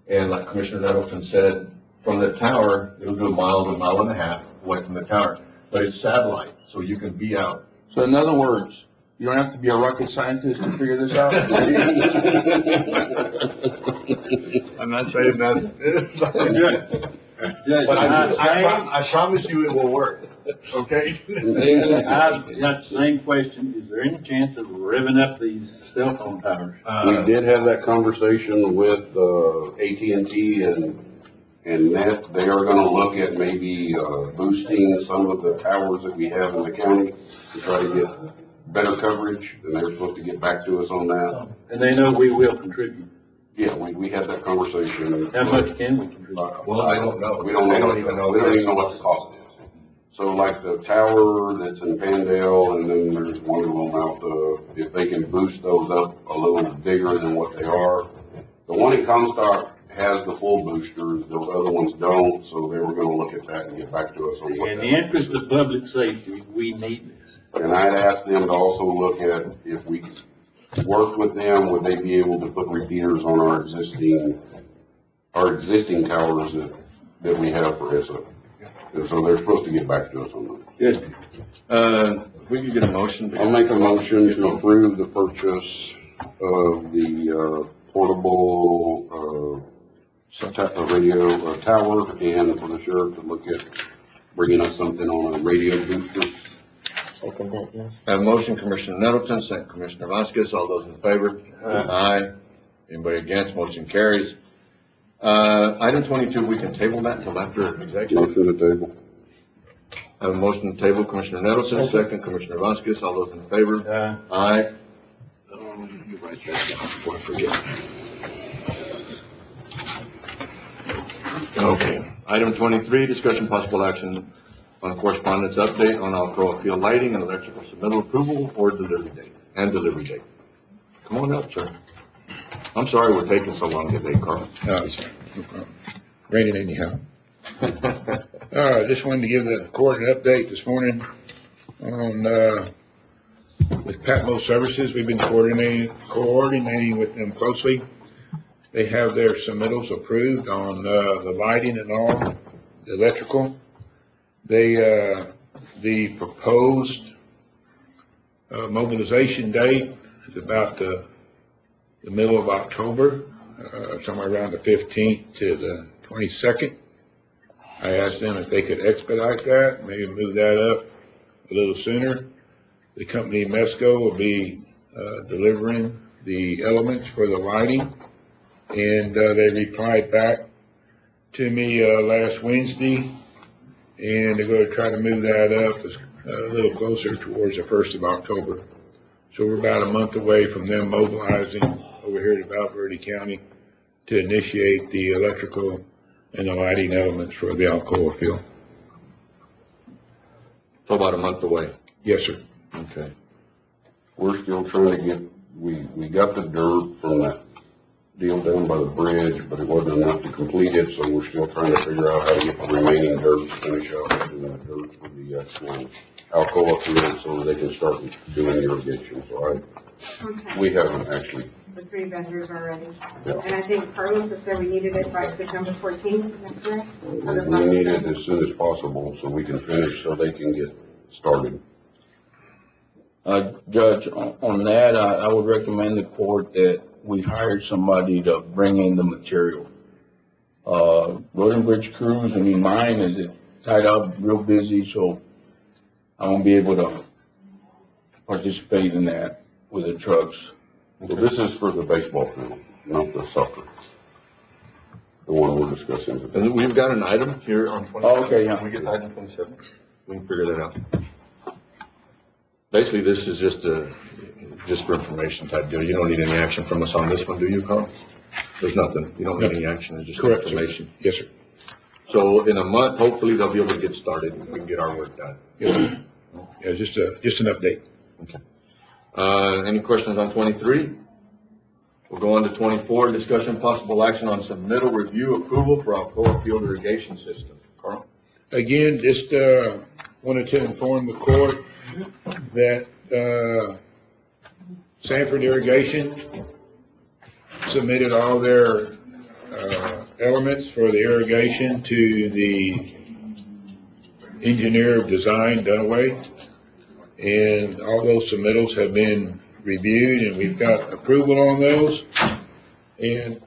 And like Commissioner Nettleton said, from the tower, it'll do a mile to a mile and a half away from the tower. But it's satellite, so you can be out. So in other words, you don't have to be a rocket scientist to figure this out? I'm not saying nothing. Judge, But I promise you it will work, okay? I've got the same question. Is there any chance of revving up these cell phone towers? We did have that conversation with, AT&T and Net. They are gonna look at maybe, boosting some of the towers that we have in the county to try to get better coverage, and they're supposed to get back to us on that. And they know we will contribute. Yeah, we had that conversation. How much can we contribute? Well, I don't know. We don't know. They don't even know. We don't even know what the cost is. So like the tower that's in Pandale, and then there's one of them out, if they can boost those up a little bigger than what they are. The one in Comstock has the full boosters, those other ones don't, so they were gonna look at that and get back to us on what In that. the interest of public safety, we need this. And I'd asked them to also look at if we work with them, would they be able to put repeaters on our existing towers that we have for ESSA? And so they're supposed to get back to us on that. Good. We can get a motion. I'll make a motion to approve the purchase of the, portable, radio tower, and for the sheriff to look at bringing us something on a radio booster. Second that, Judge. Have a motion, Commissioner Nettleton, second Commissioner Vasquez, all those in favor? Aye. Anybody against, motion carries. Item 22, we can table that until after executive. Motion to table. I have a motion to table, Commissioner Nettleton, second Commissioner Vasquez, all those in favor? Aye. You write that down before I forget. Okay. Item 23, discussion possible action on correspondence update on Alcoa field lighting and electrical submittal approval or delivery date. Come on up, sir. I'm sorry we're taking so long today, Carl. No, sorry, no problem. Raining anyhow. Just wanted to give the court an update this morning on, with Patmo Services. We've been coordinating with them closely. They have their submittals approved on, the lighting and all, the electrical. They, the proposed, mobilization date is about the middle of October, somewhere around the 15th to the 22nd. I asked them if they could expedite that, maybe move that up a little sooner. The company Mesco will be delivering the elements for the lighting, and they replied back to me last Wednesday, and they're going to try to move that up a little closer towards the 1st of October. So we're about a month away from them mobilizing over here to Val Verde County to initiate the electrical and the lighting elements for the Alcoa field. So about a month away. Yes, sir. Okay. We're still trying to get, we got the dirt from that deal down by the bridge, but it wasn't enough to complete it, so we're still trying to figure out how to get the remaining dirt to finish up doing the dirt for the actual Alcoa field so that they can start doing irrigation. So we haven't actually. The 3 vendors already. Yeah. And I think Carlos has said we needed it by September 14th, is that correct? We need it as soon as possible so we can finish so they can get started. Judge, on that, I would recommend the court that we hire somebody to bring in the material. Road and bridge crews, I mean, mine is tied up, real busy, so I won't be able to participate in that with the trucks. So this is for the baseball field, not the soccer. The one we're discussing. And we've got an item here on 27. Oh, okay, yeah. Can we get to item 27? We can figure that out. Basically, this is just for information type deal. You don't need any action from us on this one, do you, Carl? There's nothing. You don't need any action. It's just Correct, information. sir. Yes, sir. So in a month, hopefully they'll be able to get started and we can get our work done. Yes, sir. Yeah, just an update. Okay. Any questions on 23? We'll go on to 24, discussion possible action on submittal review approval for Alcoa field irrigation system. Carl? Again, just wanted to inform the court that Sanford Irrigation submitted all their elements for the irrigation to the engineer of design, Dunaway, and all those submittals have been reviewed and we've got approval on those. And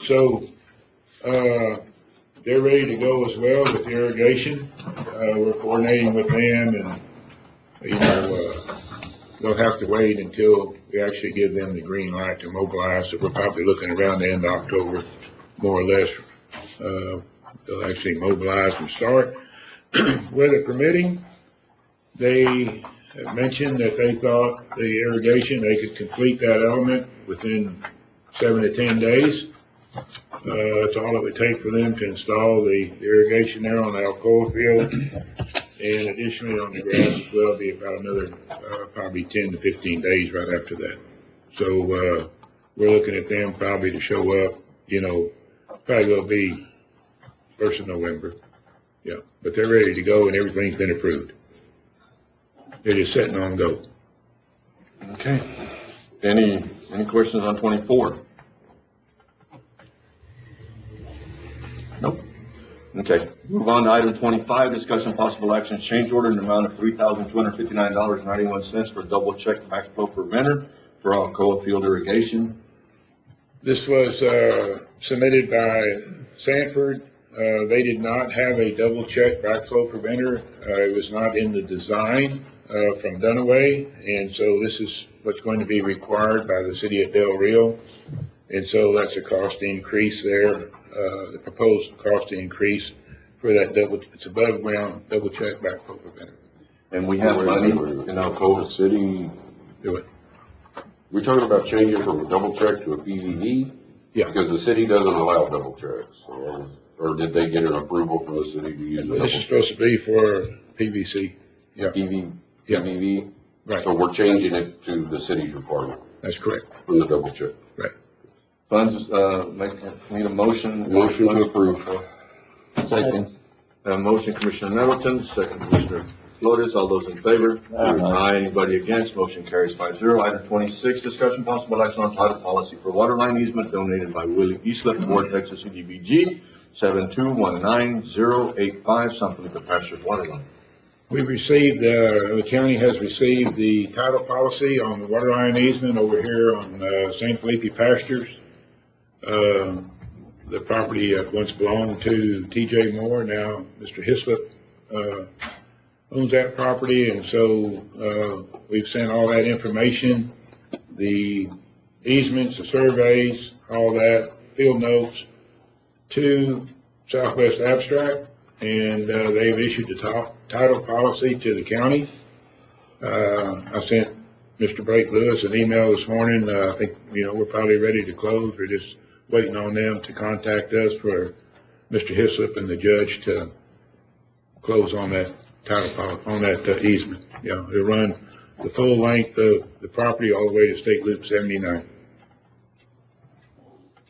so they're ready to go as well with the irrigation. We're coordinating with them, and they'll have to wait until we actually give them the green light to mobilize. So we're probably looking around the end of October, more or less. They'll actually mobilize and start. Weather permitting, they mentioned that they thought the irrigation, they could complete that element within 7 to 10 days. That's all it would take for them to install the irrigation there on the Alcoa field. And additionally on the grass as well, it'll be about another probably 10 to 15 days right after that. So we're looking at them probably to show up, probably will be 1st of November. Yeah, but they're ready to go and everything's been approved. They're just sitting on go. Okay. Any questions on 24? Nope. Okay, move on to item 25, discussion possible action, change order in the amount of $3,259.91 for double check backflow preventer for Alcoa Field Irrigation. This was, submitted by Sanford. They did not have a double check backflow preventer. It was not in the design, from Dunaway. And so this is what's going to be required by the city of Del Rio. And so that's a cost increase there, the proposed cost increase for that it's above ground double check backflow preventer. And we have money in Alcoa City. Do it. We're talking about changing from a double check to a PVV? Yeah. Because the city doesn't allow double checks, or did they get an approval from the city to use This is supposed to be for PVC. Yeah. Yeah. PVV? Right. So we're changing it to the city's requirement That's correct. from the double check. Right. Funds, need a motion. Motion to approve. Second. Motion Commissioner Nettleton, second Commissioner Flores, all those in favor? Aye. Anybody against? Motion carries 5-0. Item 26, discussion possible action on title policy for water line easement donated by Willie Islip, Fort Texas CDBG, 7219085, San Felipe Pastures Water Line. We received, the county has received the title policy on the water line easement over here on, San Felipe Pastures. The property once belonged to T.J. Moore. Now Mr. Hislop, owns that property. And so, we've sent all that information, the easements, the surveys, all that, field notes to Southwest Abstract. And, they've issued the title policy to the county. I sent Mr. Blake Lewis an email this morning. I think, we're probably ready to close. We're just waiting on them to contact us for Mr. Hislop and the judge to close on that title, on that easement. It'll run the full length of the property all the way to State Loop 79.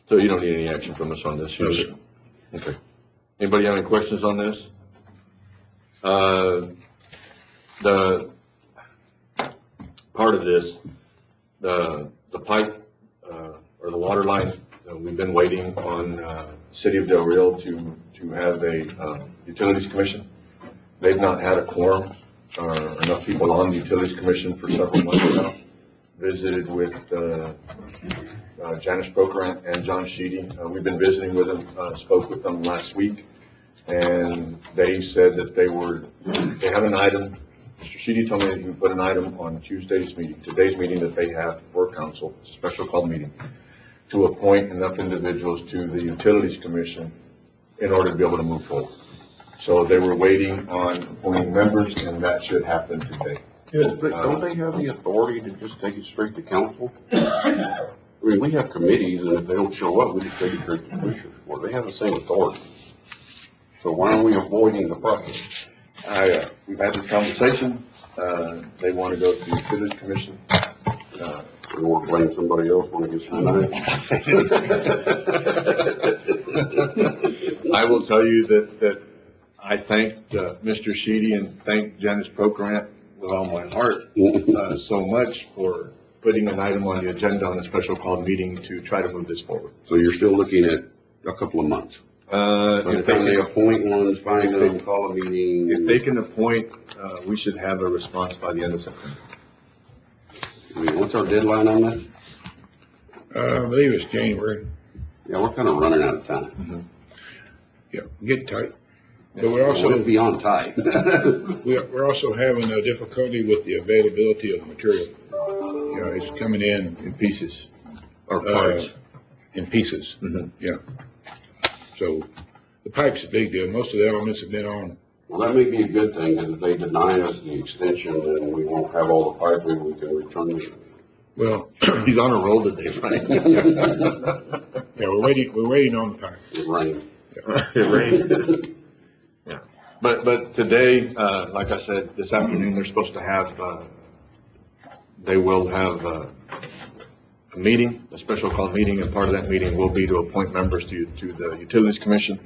So you don't need any action from us on this? No, sir. Okay. Anybody have any questions on this? The part of this, the pipe, or the water line, we've been waiting on, City of Del Rio to have a, utilities commission. They've not had a quorum, enough people on the utilities commission for several months now. Visited with, Janice Procurant and John Sheedy. We've been visiting with them, spoke with them last week, and they said that they have an item. Mr. Sheedy told me that he would put an item on today's meeting that they have for council, special call meeting, to appoint enough individuals to the utilities commission in order to be able to move forward. So they were waiting on appointing members, and that should happen today. But don't they have the authority to just take it straight to council? I mean, we have committees, and if they don't show up, we just take it straight to the commissioners court. They have the same authority. So why are we avoiding the process? We've had this conversation. They want to go to the utilities commission. Or blame somebody else when it gets denied. I will tell you that I thanked Mr. Sheedy and thanked Janice Procurant with all my heart so much for putting an item on the agenda on a special called meeting to try to move this forward. So you're still looking at a couple of months? By the time they appoint ones, find them, call a meeting? If they can appoint, we should have a response by the end of September. I mean, what's our deadline on that? I believe it's January. Yeah, we're kind of running out of time. Mm-hmm. Yeah, get tight. But we're also beyond tight. we're also having a difficulty with the availability of material. It's coming in pieces or parts. In pieces. Mm-hmm. Yeah. So the pipe's a big deal. Most of the elements have been on. Well, that may be a good thing, because if they deny us the extension, then we won't have all the piping, we can return it. Well, he's on a roll today, right? Yeah, we're waiting on the pipe. It rained. Yeah. It rained. Yeah. But today, like I said, this afternoon, they're supposed to have, they will have a meeting, a special call meeting, and part of that meeting will be to appoint members to the Utilities Commission.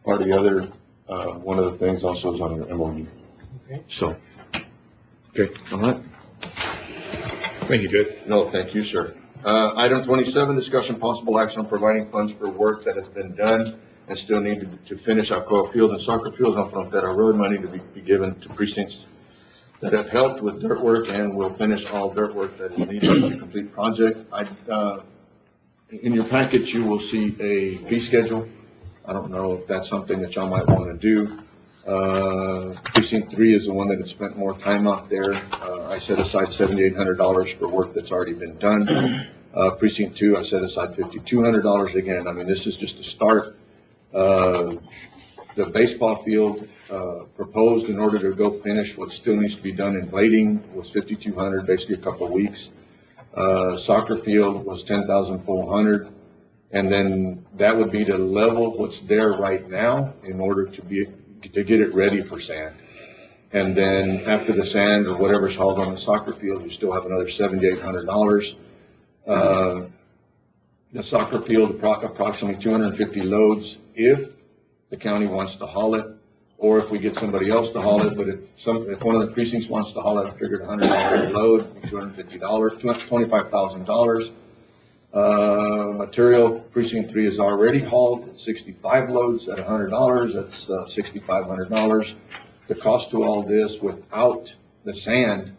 Part of the other, one of the things also is on your MOU. Okay. So, okay, all right. Thank you, Judge. No, thank you, sir. Item 27, discussion possible action on providing funds for work that has been done and still needed to finish Alcoa Field and soccer fields on Frontera Road, money to be given to precincts that have helped with dirt work and will finish all dirt work that is needed to complete project. In your package, you will see a fee schedule. I don't know if that's something that y'all might want to do. Precinct 3 is the one that has spent more time out there. I set aside $7,800 for work that's already been done. Precinct 2, I set aside $5,200 again. I mean, this is just a start. The baseball field, proposed in order to go finish what still needs to be done in blading was $5,200, basically a couple of weeks. Soccer field was $10,400. And then that would be to level what's there right now in order to get it ready for sand. And then after the sand or whatever's hauled on the soccer field, you still have another $7,800. The soccer field, approximately 250 loads if the county wants to haul it, or if we get somebody else to haul it. But if one of the precincts wants to haul it, I figured $100 a load, $250, $25,000. Material, precinct 3 is already hauled at 65 loads at $100. That's $6,500. The cost to all this without the sand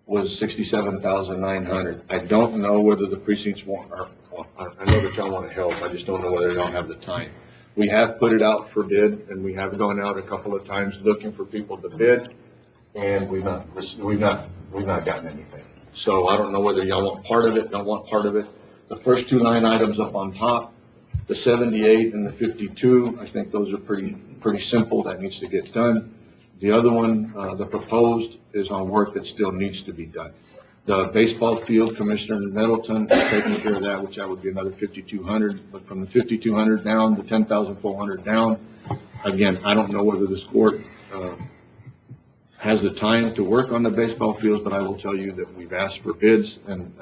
was $67,900. I don't know whether the precincts I know that y'all want to help. I just don't know whether y'all have the time. We have put it out for bid, and we have gone out a couple of times looking for people to bid, and we've not gotten anything. So I don't know whether y'all want part of it, don't want part of it. The first 2 line items up on top, the 78 and the 52, I think those are pretty simple. That needs to get done. The other one, the proposed, is on work that still needs to be done. The baseball field, Commissioner Nettleton is taking care of that, which that would be another $5,200. But from the $5,200 down, the $10,400 down, again, I don't know whether this court has the time to work on the baseball fields, but I will tell you that we've asked for bids, and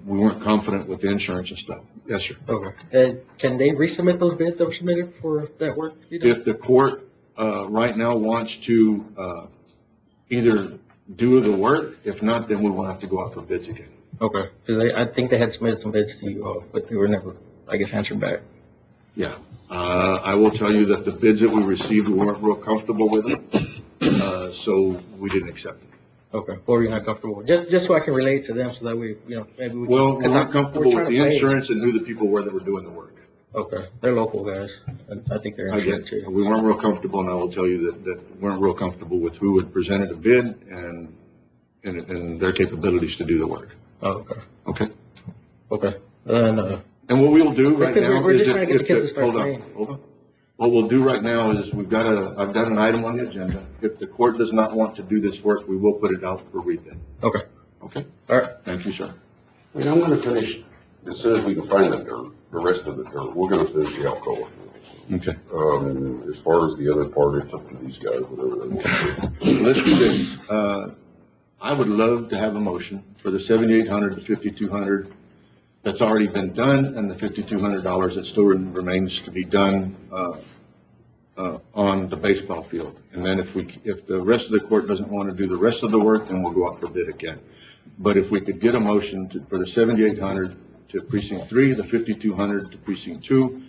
we weren't confident with the insurance and stuff. Yes, sir. Okay. Can they resubmit those bids that were submitted for that work? If the court right now wants to either do the work, if not, then we will have to go out for bids again. Okay. Because I think they had submitted some bids to you, but they were never, I guess, answered back. Yeah. I will tell you that the bids that we received, we weren't real comfortable with them, so we didn't accept them. Okay. Or you're not comfortable with, just so I can relate to them, so that we, maybe we can. Well, we're not comfortable with the insurance and who the people were that were doing the work. Okay. They're local guys, and I think they're insured too. We weren't real comfortable, and I will tell you that we weren't real comfortable with who had presented a bid and their capabilities to do the work. Oh, okay. Okay. Okay. And what we'll do right now we're is just trying to get the kids to start hold on. What we'll do right now is I've got an item on the agenda. If the court does not want to do this work, we will put it out for rebid. Okay. Okay? All right. Thank you, sir. And I'm gonna finish, as soon as we can find the dirt, the rest of the dirt, we're gonna finish the Alcoa. Okay. As far as the other part, it's up to these guys, whatever they want to do. Let's do this. I would love to have a motion for the $7,800 to $5,200 that's already been done, and the $5,200 that still remains to be done on the baseball field. And then if the rest of the court doesn't want to do the rest of the work, then we'll go out for bid again. But if we could get a motion for the $7,800 to precinct 3, the $5,200 to precinct 2,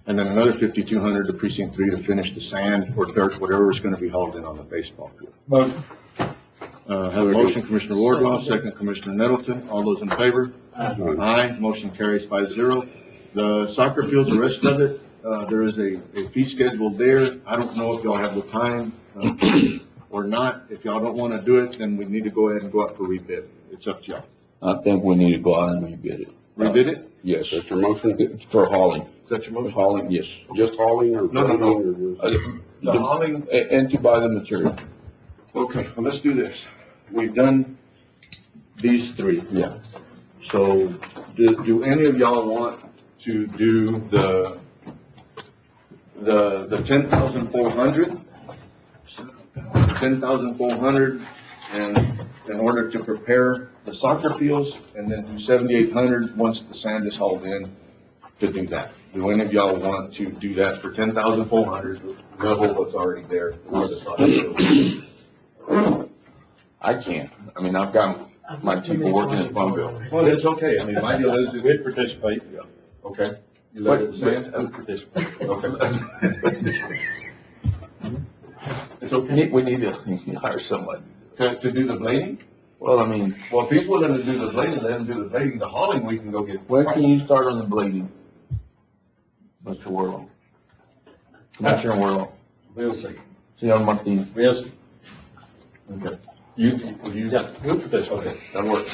and then another $5,200 to precinct 3 to finish the sand or dirt, whatever is going to be hauled in on the baseball field. Motion. Have a motion, Commissioner Wardlaw, second Commissioner Nettleton. All those in favor? Aye. Motion carries 5-0. The soccer fields, the rest of it, there is a fee schedule there. I don't know if y'all have the time or not. If y'all don't want to do it, then we need to go ahead and go out for rebid. It's up to y'all. I think we need to go out and rebid it. Rebid it? Yes. That's your motion? For hauling. Is that your motion? Hauling, yes. Just hauling or? No. The hauling. And to buy the material. Okay, well, let's do this. We've done these 3. Yeah. So do any of y'all want to do the 10,400? 10,400 and in order to prepare the soccer fields, and then do 7,800 once the sand is hauled in to do that. Do any of y'all want to do that for 10,400, level what's already there for the soccer fields? I can't. I mean, I've got my people working at Farmville. Well, it's okay. I mean, my deal is, we'd participate. Okay? You let it stand? We'd participate. Okay. It's okay, we need to hire somebody. To do the blading? Well, I mean, Well, if he's willing to do the blading, let him do the blading. The hauling, we can go get. when can you start on the blading? Mr. Worlow? Commissioner Worlow? We'll see. Señor Martin? We'll see. Okay. You, will you? Yeah, we'll participate. Okay, that works.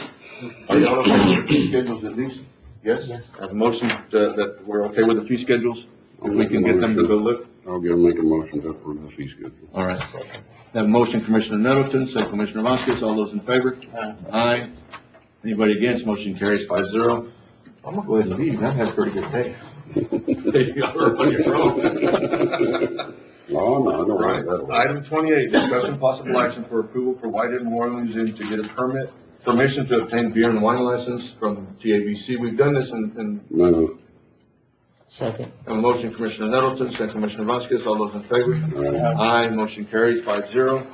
Are y'all okay with the fee schedules at least? Yes? I have a motion that we're okay with the fee schedules? If we can get them to go look? I'll make a motion to approve the fee schedule. All right. Have a motion, Commissioner Nettleton, second Commissioner Vasquez, all those in favor? Aye. Anybody against? Motion carries 5-0. I'm gonna go ahead and leave. I've had a pretty good day. You got her on your own. Oh, no, I don't Right. like that. Item 28, discussion possible action for approval for Whitehead New Orleans Inn to get a permission to obtain beer and wine license from TABC. We've done this in Move. Second. a motion, Commissioner Nettleton, second Commissioner Vasquez, all those in favor? Aye, motion carries 5-0.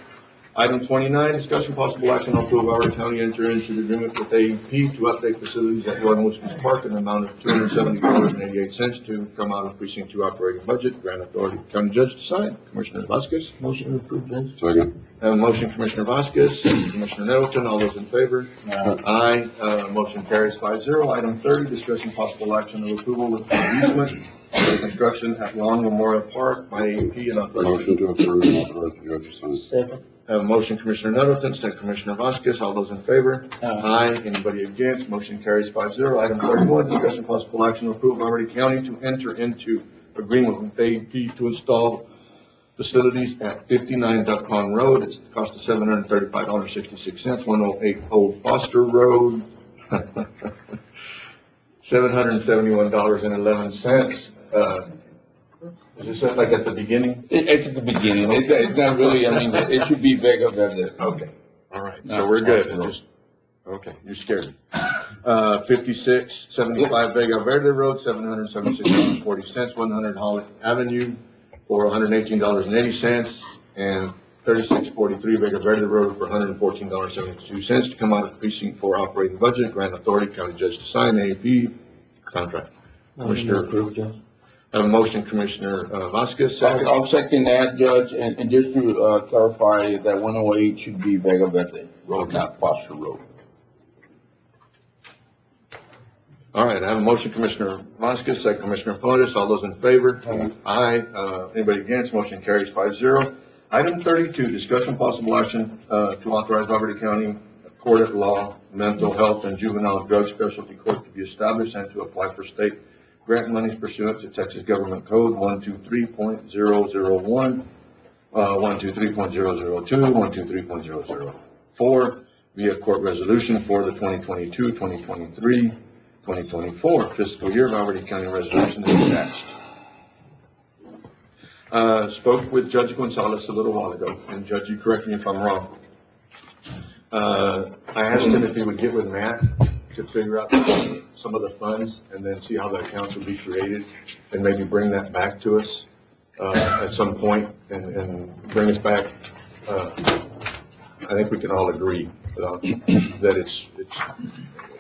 Item 29, discussion possible action on approval of our county enter into the agreement with AEP to update facilities at Royal Whiskey's Park in the amount of $270.88 to come out of precinct 2 operating budget. Grant authority to county judge to sign. Commissioner Vasquez. Motion approved, Judge. Second. Have a motion, Commissioner Vasquez, second Commissioner Nettleton, all those in favor? Aye, motion carries 5-0. Item 30, discussion possible action of approval of easement for the construction at Lawn Memorial Park by AEP and authority. Motion to approve and authorize the judge to sign. Second. Have a motion, Commissioner Nettleton, second Commissioner Vasquez, all those in favor? Aye. Anybody against? Motion carries 5-0. Item 31, discussion possible action to approve Already County to enter into agreement with AEP to install facilities at 59 Duck Pond Road. It's the cost of $735.66, 108 Old Foster Road. $771.11. Is this like at the beginning? It's at the beginning, it's not really, I mean, it should be Vega Verde. Okay, all right, so we're good. It just, okay, you scared me. 5675 Vega Verde Road, $776.40, 100 Holly Avenue for $118.80, and 3643 Vega Verde Road for $114.72 to come out of precinct 4 operating budget. Grant authority, county judge to sign, AEP contract. Motion approved, Judge. Have a motion, Commissioner Vasquez, second. I'll second that, Judge, and just to clarify, that 108 should be Vega Verde Road, not Foster Road. All right, I have a motion, Commissioner Vasquez, second Commissioner Flores, all those in favor? Aye. Anybody against? Motion carries 5-0. Item 32, discussion possible action, to authorize Valverde County Court of Law, Mental Health and Juvenile Drug Specialty Court to be established and to apply for state grant monies pursuant to Texas Government Code 123.001, 123.002, 123.004, via court resolution for the 2022, 2023, 2024 fiscal year. Valverde County resolution is attached. Spoke with Judge Gonzalez a little while ago, and Judge, you correct me if I'm wrong. I asked him if he would get with Matt to figure out some of the funds and then see how the accounts would be created and maybe bring that back to us, at some point and bring us back. I think we can all agree that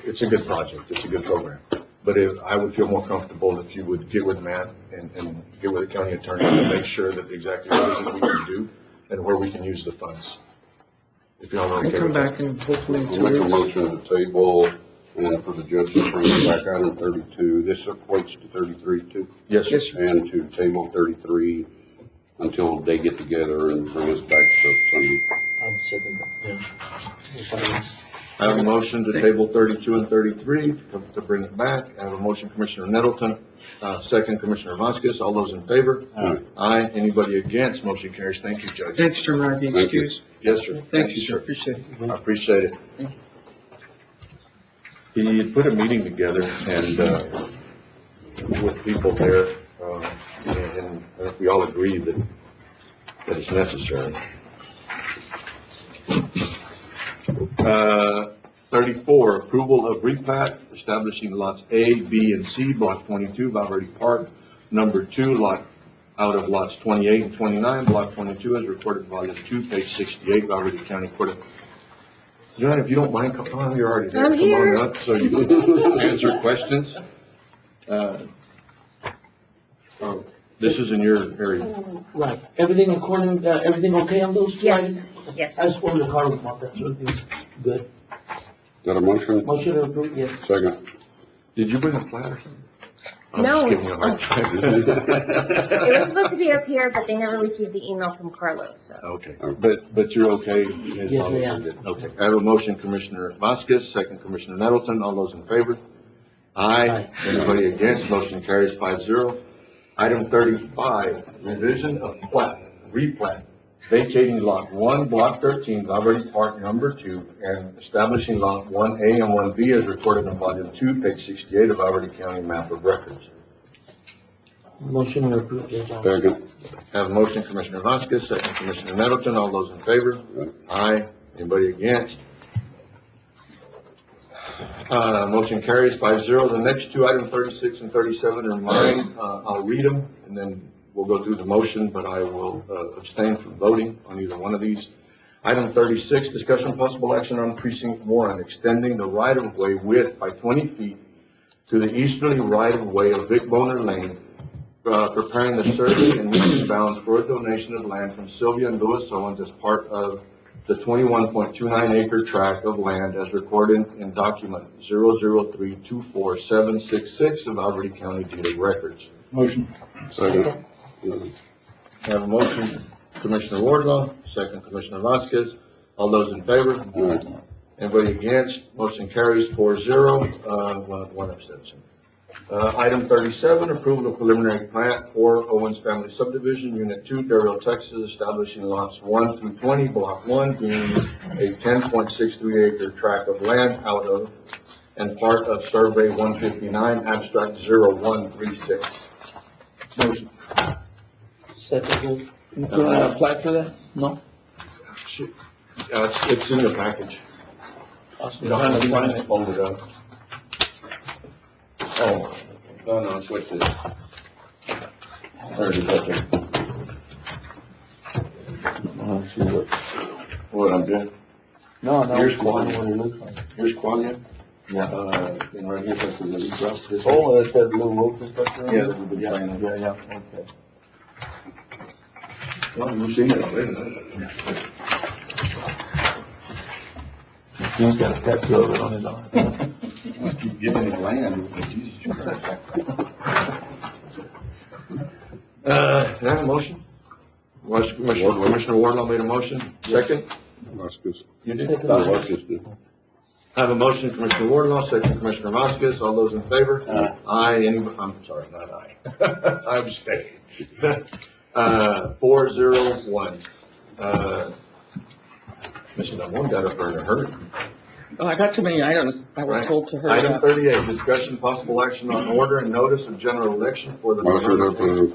it's a good project, it's a good program. But I would feel more comfortable if you would get with Matt and get with the county attorney to make sure that exactly what it is that we can do and where we can use the funds. If y'all are We'll okay come with that. back and hopefully in I'll 2 make a weeks. motion to table and for the judge to bring it back item 32. This equates to 33 too. Yes, sir. And to table 33 until they get together and bring us back to Sunday. I'll second that, yeah. I have a motion to table 32 and 33 to bring it back. I have a motion, Commissioner Nettleton, second Commissioner Vasquez. All those in favor? Aye. Anybody against? Motion carries. Thank you, Judge. Thanks, Chairman, I'd be Thank you. excused. Yes, sir. Thank you, sir, appreciate it. I appreciate it. He put a meeting together and, with people there, and I think we all agree that it's necessary. 34, approval of replat establishing lots A, B, and C, block 22, Valverde Park, number 2, lot out of lots 28 and 29, block 22, as recorded in volume 2, page 68, Valverde County Court of John, if you don't mind, come on, you're already there. I'm Come here. on up so you can answer questions. Oh, this is in your area. Right, everything according, everything okay on those? Yes, items? yes. I just wanted to call about that, so it's good. Got a motion? Motion to approve, yes. Second. Did you bring a flat or something? I'm No. just giving you a hard time. It was supposed to be up here, but they never received the email from Carlos, so. Okay, but you're okay? as Yes, long as I am. you did. Okay, I have a motion, Commissioner Vasquez, second Commissioner Nettleton, all those in favor? Aye. Aye. Anybody against? Motion carries 5-0. Item 35, revision of plat, replat, vacating lot 1, block 13, Valverde Park number 2, and establishing lot 1A and 1B as recorded in volume 2, page 68 of Valverde County map of records. Motion to approve, Judge. Second. Have a motion, Commissioner Vasquez, second Commissioner Nettleton, all those in favor? Aye. Anybody against? Motion carries 5-0. The next two, item 36 and 37 are mine. I'll read them and then we'll go through the motion, but I will abstain from voting on either one of these. Item 36, discussion possible action on precinct 1, extending the right-of-way width by 20 feet to the easterly right-of-way of Vic Boner Lane, preparing the survey and meeting bounds for a donation of land from Sylvia and Louis Owens as part of the 21.29 acre tract of land as recorded in document 003247766 of Alberta County Deed of Records. Motion. Second. Have a motion, Commissioner Wardlaw, second Commissioner Vasquez. All those in favor? Anybody against? Motion carries 4-0, one abstention. Item 37, approval of preliminary plat for Owens Family Subdivision, Unit 2, Darrell, Texas, establishing lots 1 through 20, Block 1, being a 10.63 acre tract of land out of and part of Survey 159, Abstract 0136. Motion. Second, You can apply for that? No? It's in the package. I'm trying to find it. Hold it up. Oh, no, it's with this. There it is, right there. Let's see What, I'm good? No, Here's what Qualia. it looks like. Here's Qualia. Yeah. And right here, that's the lily drop. This Oh, that's that little rope and stuff there? Yeah, that we've been playing. Yeah, okay. Well, you've seen it already, no? He's got a tattoo of it on his arm. Keep giving his land. Jesus Christ. Can I have a motion? Commissioner Wardlaw made a motion. Second? Vasquez. You did? Vasquez did. I have a motion, Commissioner Wardlaw, second Commissioner Vasquez. All those in favor? Aye. I'm sorry, not aye. I'm abstaining. 4-0-1. That one got up there in a hurry. Oh, I got too many items. I was Right. told to hurry Item up. 38, discussion possible action on order and notice of general election for the. Motion to approve.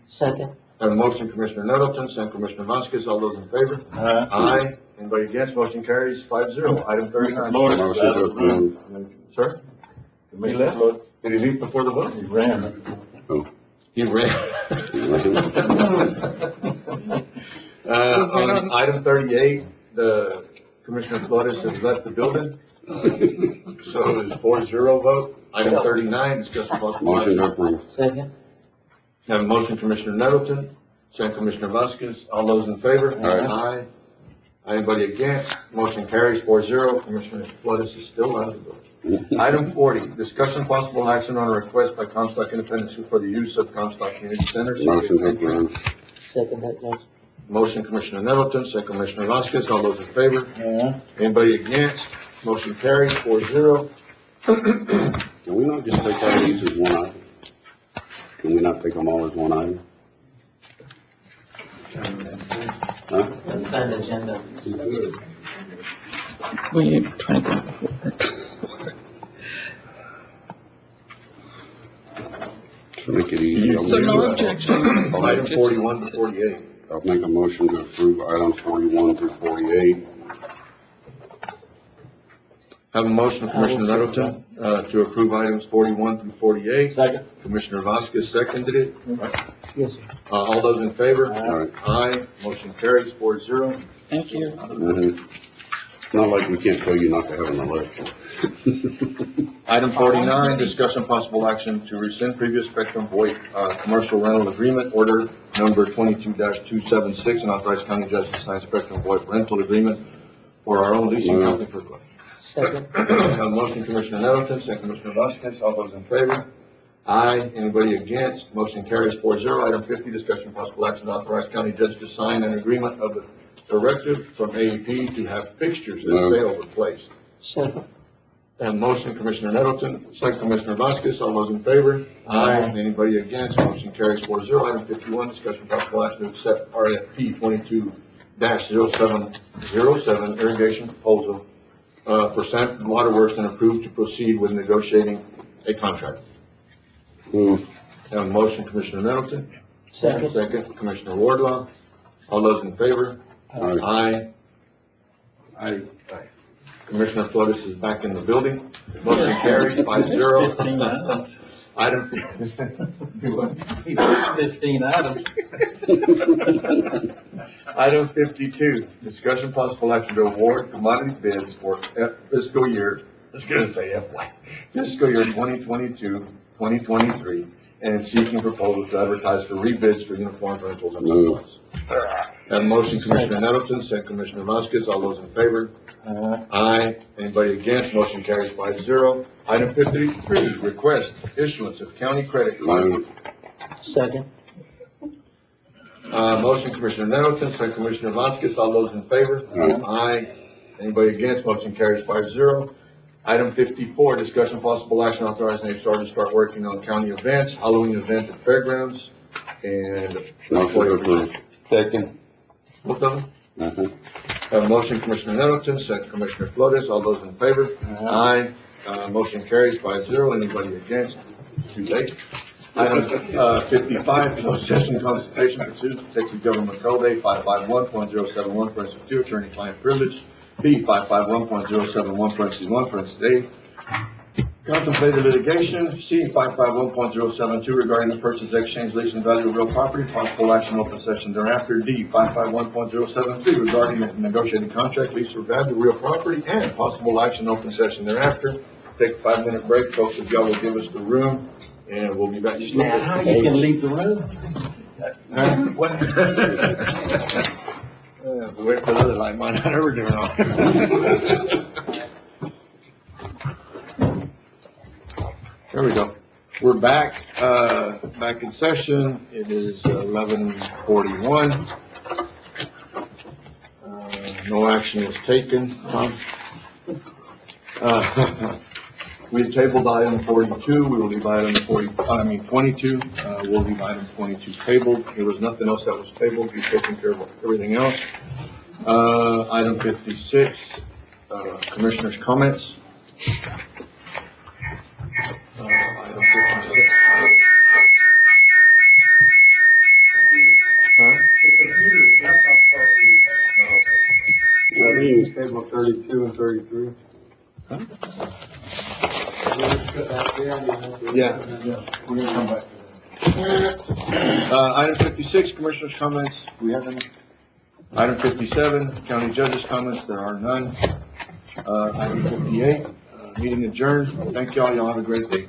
second. I have a motion, Commissioner Nettleton, second Commissioner Vasquez. All those in favor? Aye. Anybody against? Motion carries 5-0. Item 39. Motion to approve. Sir? He left? Did he leave before the vote? He ran. Oh. He ran. On item 38, the Commissioner Flores has left the building. So it's 4-0 vote. Item 39, discuss possible. Motion to approve. Second. Have a motion, Commissioner Nettleton, second Commissioner Vasquez. All those in favor? Aye. Anybody against? Motion carries 4-0. Commissioner Flores is still out of the building. Item 40, discussion possible action on a request by Comstock Independence for the use of Comstock Community Center. Motion to approve. Second, that, Judge. Motion, Commissioner Nettleton, second Commissioner Vasquez. All those in favor? Anybody against? Motion carries 4-0. Can we not just take all these as one item? Can we not take them all as one item? Huh? Consent agenda. We trying to go. To make it easy. So no objection. Item 41 to 48. I'll make a motion to approve items 41 through 48. Have a motion, Commissioner Nettleton, to approve items 41 through 48. Second. Commissioner Vasquez seconded it. Yes, sir. All those in favor? Aye. Aye. Motion carries 4-0. Thank you. Not like we can't tell you not to have an election. Item 49, discussion possible action to rescind previous Spectrum VoIP, commercial rental agreement order number 22-276 and authorize county judge to sign Spectrum VoIP rental agreement for our own leasing company for. Second. Have a motion, Commissioner Nettleton, second Commissioner Vasquez, all those in favor? Aye. Anybody against? Motion carries 4-0. Item 50, discussion possible action to authorize county judge to sign an agreement of the directive from AEP to have fixtures that fail replaced. Second. Have a motion, Commissioner Nettleton, second Commissioner Vasquez, all those in favor? Aye. Anybody against? Motion carries 4-0. Item 51, discussion possible action to accept RFP 22-0707 irrigation proposal for Sanford Water Works and approve to proceed with negotiating a contract. Move. Have a motion, Commissioner Nettleton. Second. Second, Commissioner Wardlaw. All those in favor? Aye. Aye. Commissioner Flores is back in the building. Motion carries 5-0. 15 items. Item. 15 items. Item 52, discussion possible action to award commodity bids for fiscal year, I was gonna say FY, fiscal year 2022-2023, and seeking proposals to advertise for rebids for uniform rentals and supplies. Have a motion, Commissioner Nettleton, second Commissioner Vasquez, all those in favor? Aye. Anybody against? Motion carries 5-0. Item 53, request issuance of county credit card. Move. Second. Motion, Commissioner Nettleton, second Commissioner Vasquez, all those in favor? Aye. Anybody against? Motion carries 5-0. Item 54, discussion possible action authorizing HR to start working on county events, Halloween event at fairgrounds, and. Motion to approve. Second. Both of them? Mhm. Have a motion, Commissioner Nettleton, second Commissioner Flores, all those in favor? Aye. Motion carries 5-0. Anybody against? Too late. Item 55, closed session consultation pursuant to Texas Government Code A 551.071, parentheses 2, attorney-client privilege, B 551.071, parentheses 1, parentheses A, contemplated litigation, C 551.072, regarding the purchase, exchange, lease, and value of real property, possible action, open session thereafter, D 551.073, regarding the negotiating contract, lease, or value of real property, and possible action, open session thereafter. Take a 5-minute break, folks, if y'all will give us the room, and we'll be back just a little bit. Now, you can leave the room. What? Wait for the other light, might not ever do it all. There we go. We're back, back in session. It is 11:41. No action was taken. We tabled item 42, we will leave item 22, we'll leave item 22 tabled. There was nothing else that was tabled, we've taken care of everything else. Item 56, commissioners' comments. Item 56. Table 32 and 33. Yeah, we're gonna come back to that. Item 56, commissioners' comments, we have any? Item 57, county judges' comments, there are none. Item 58, meeting adjourned, thank y'all, y'all have a great day.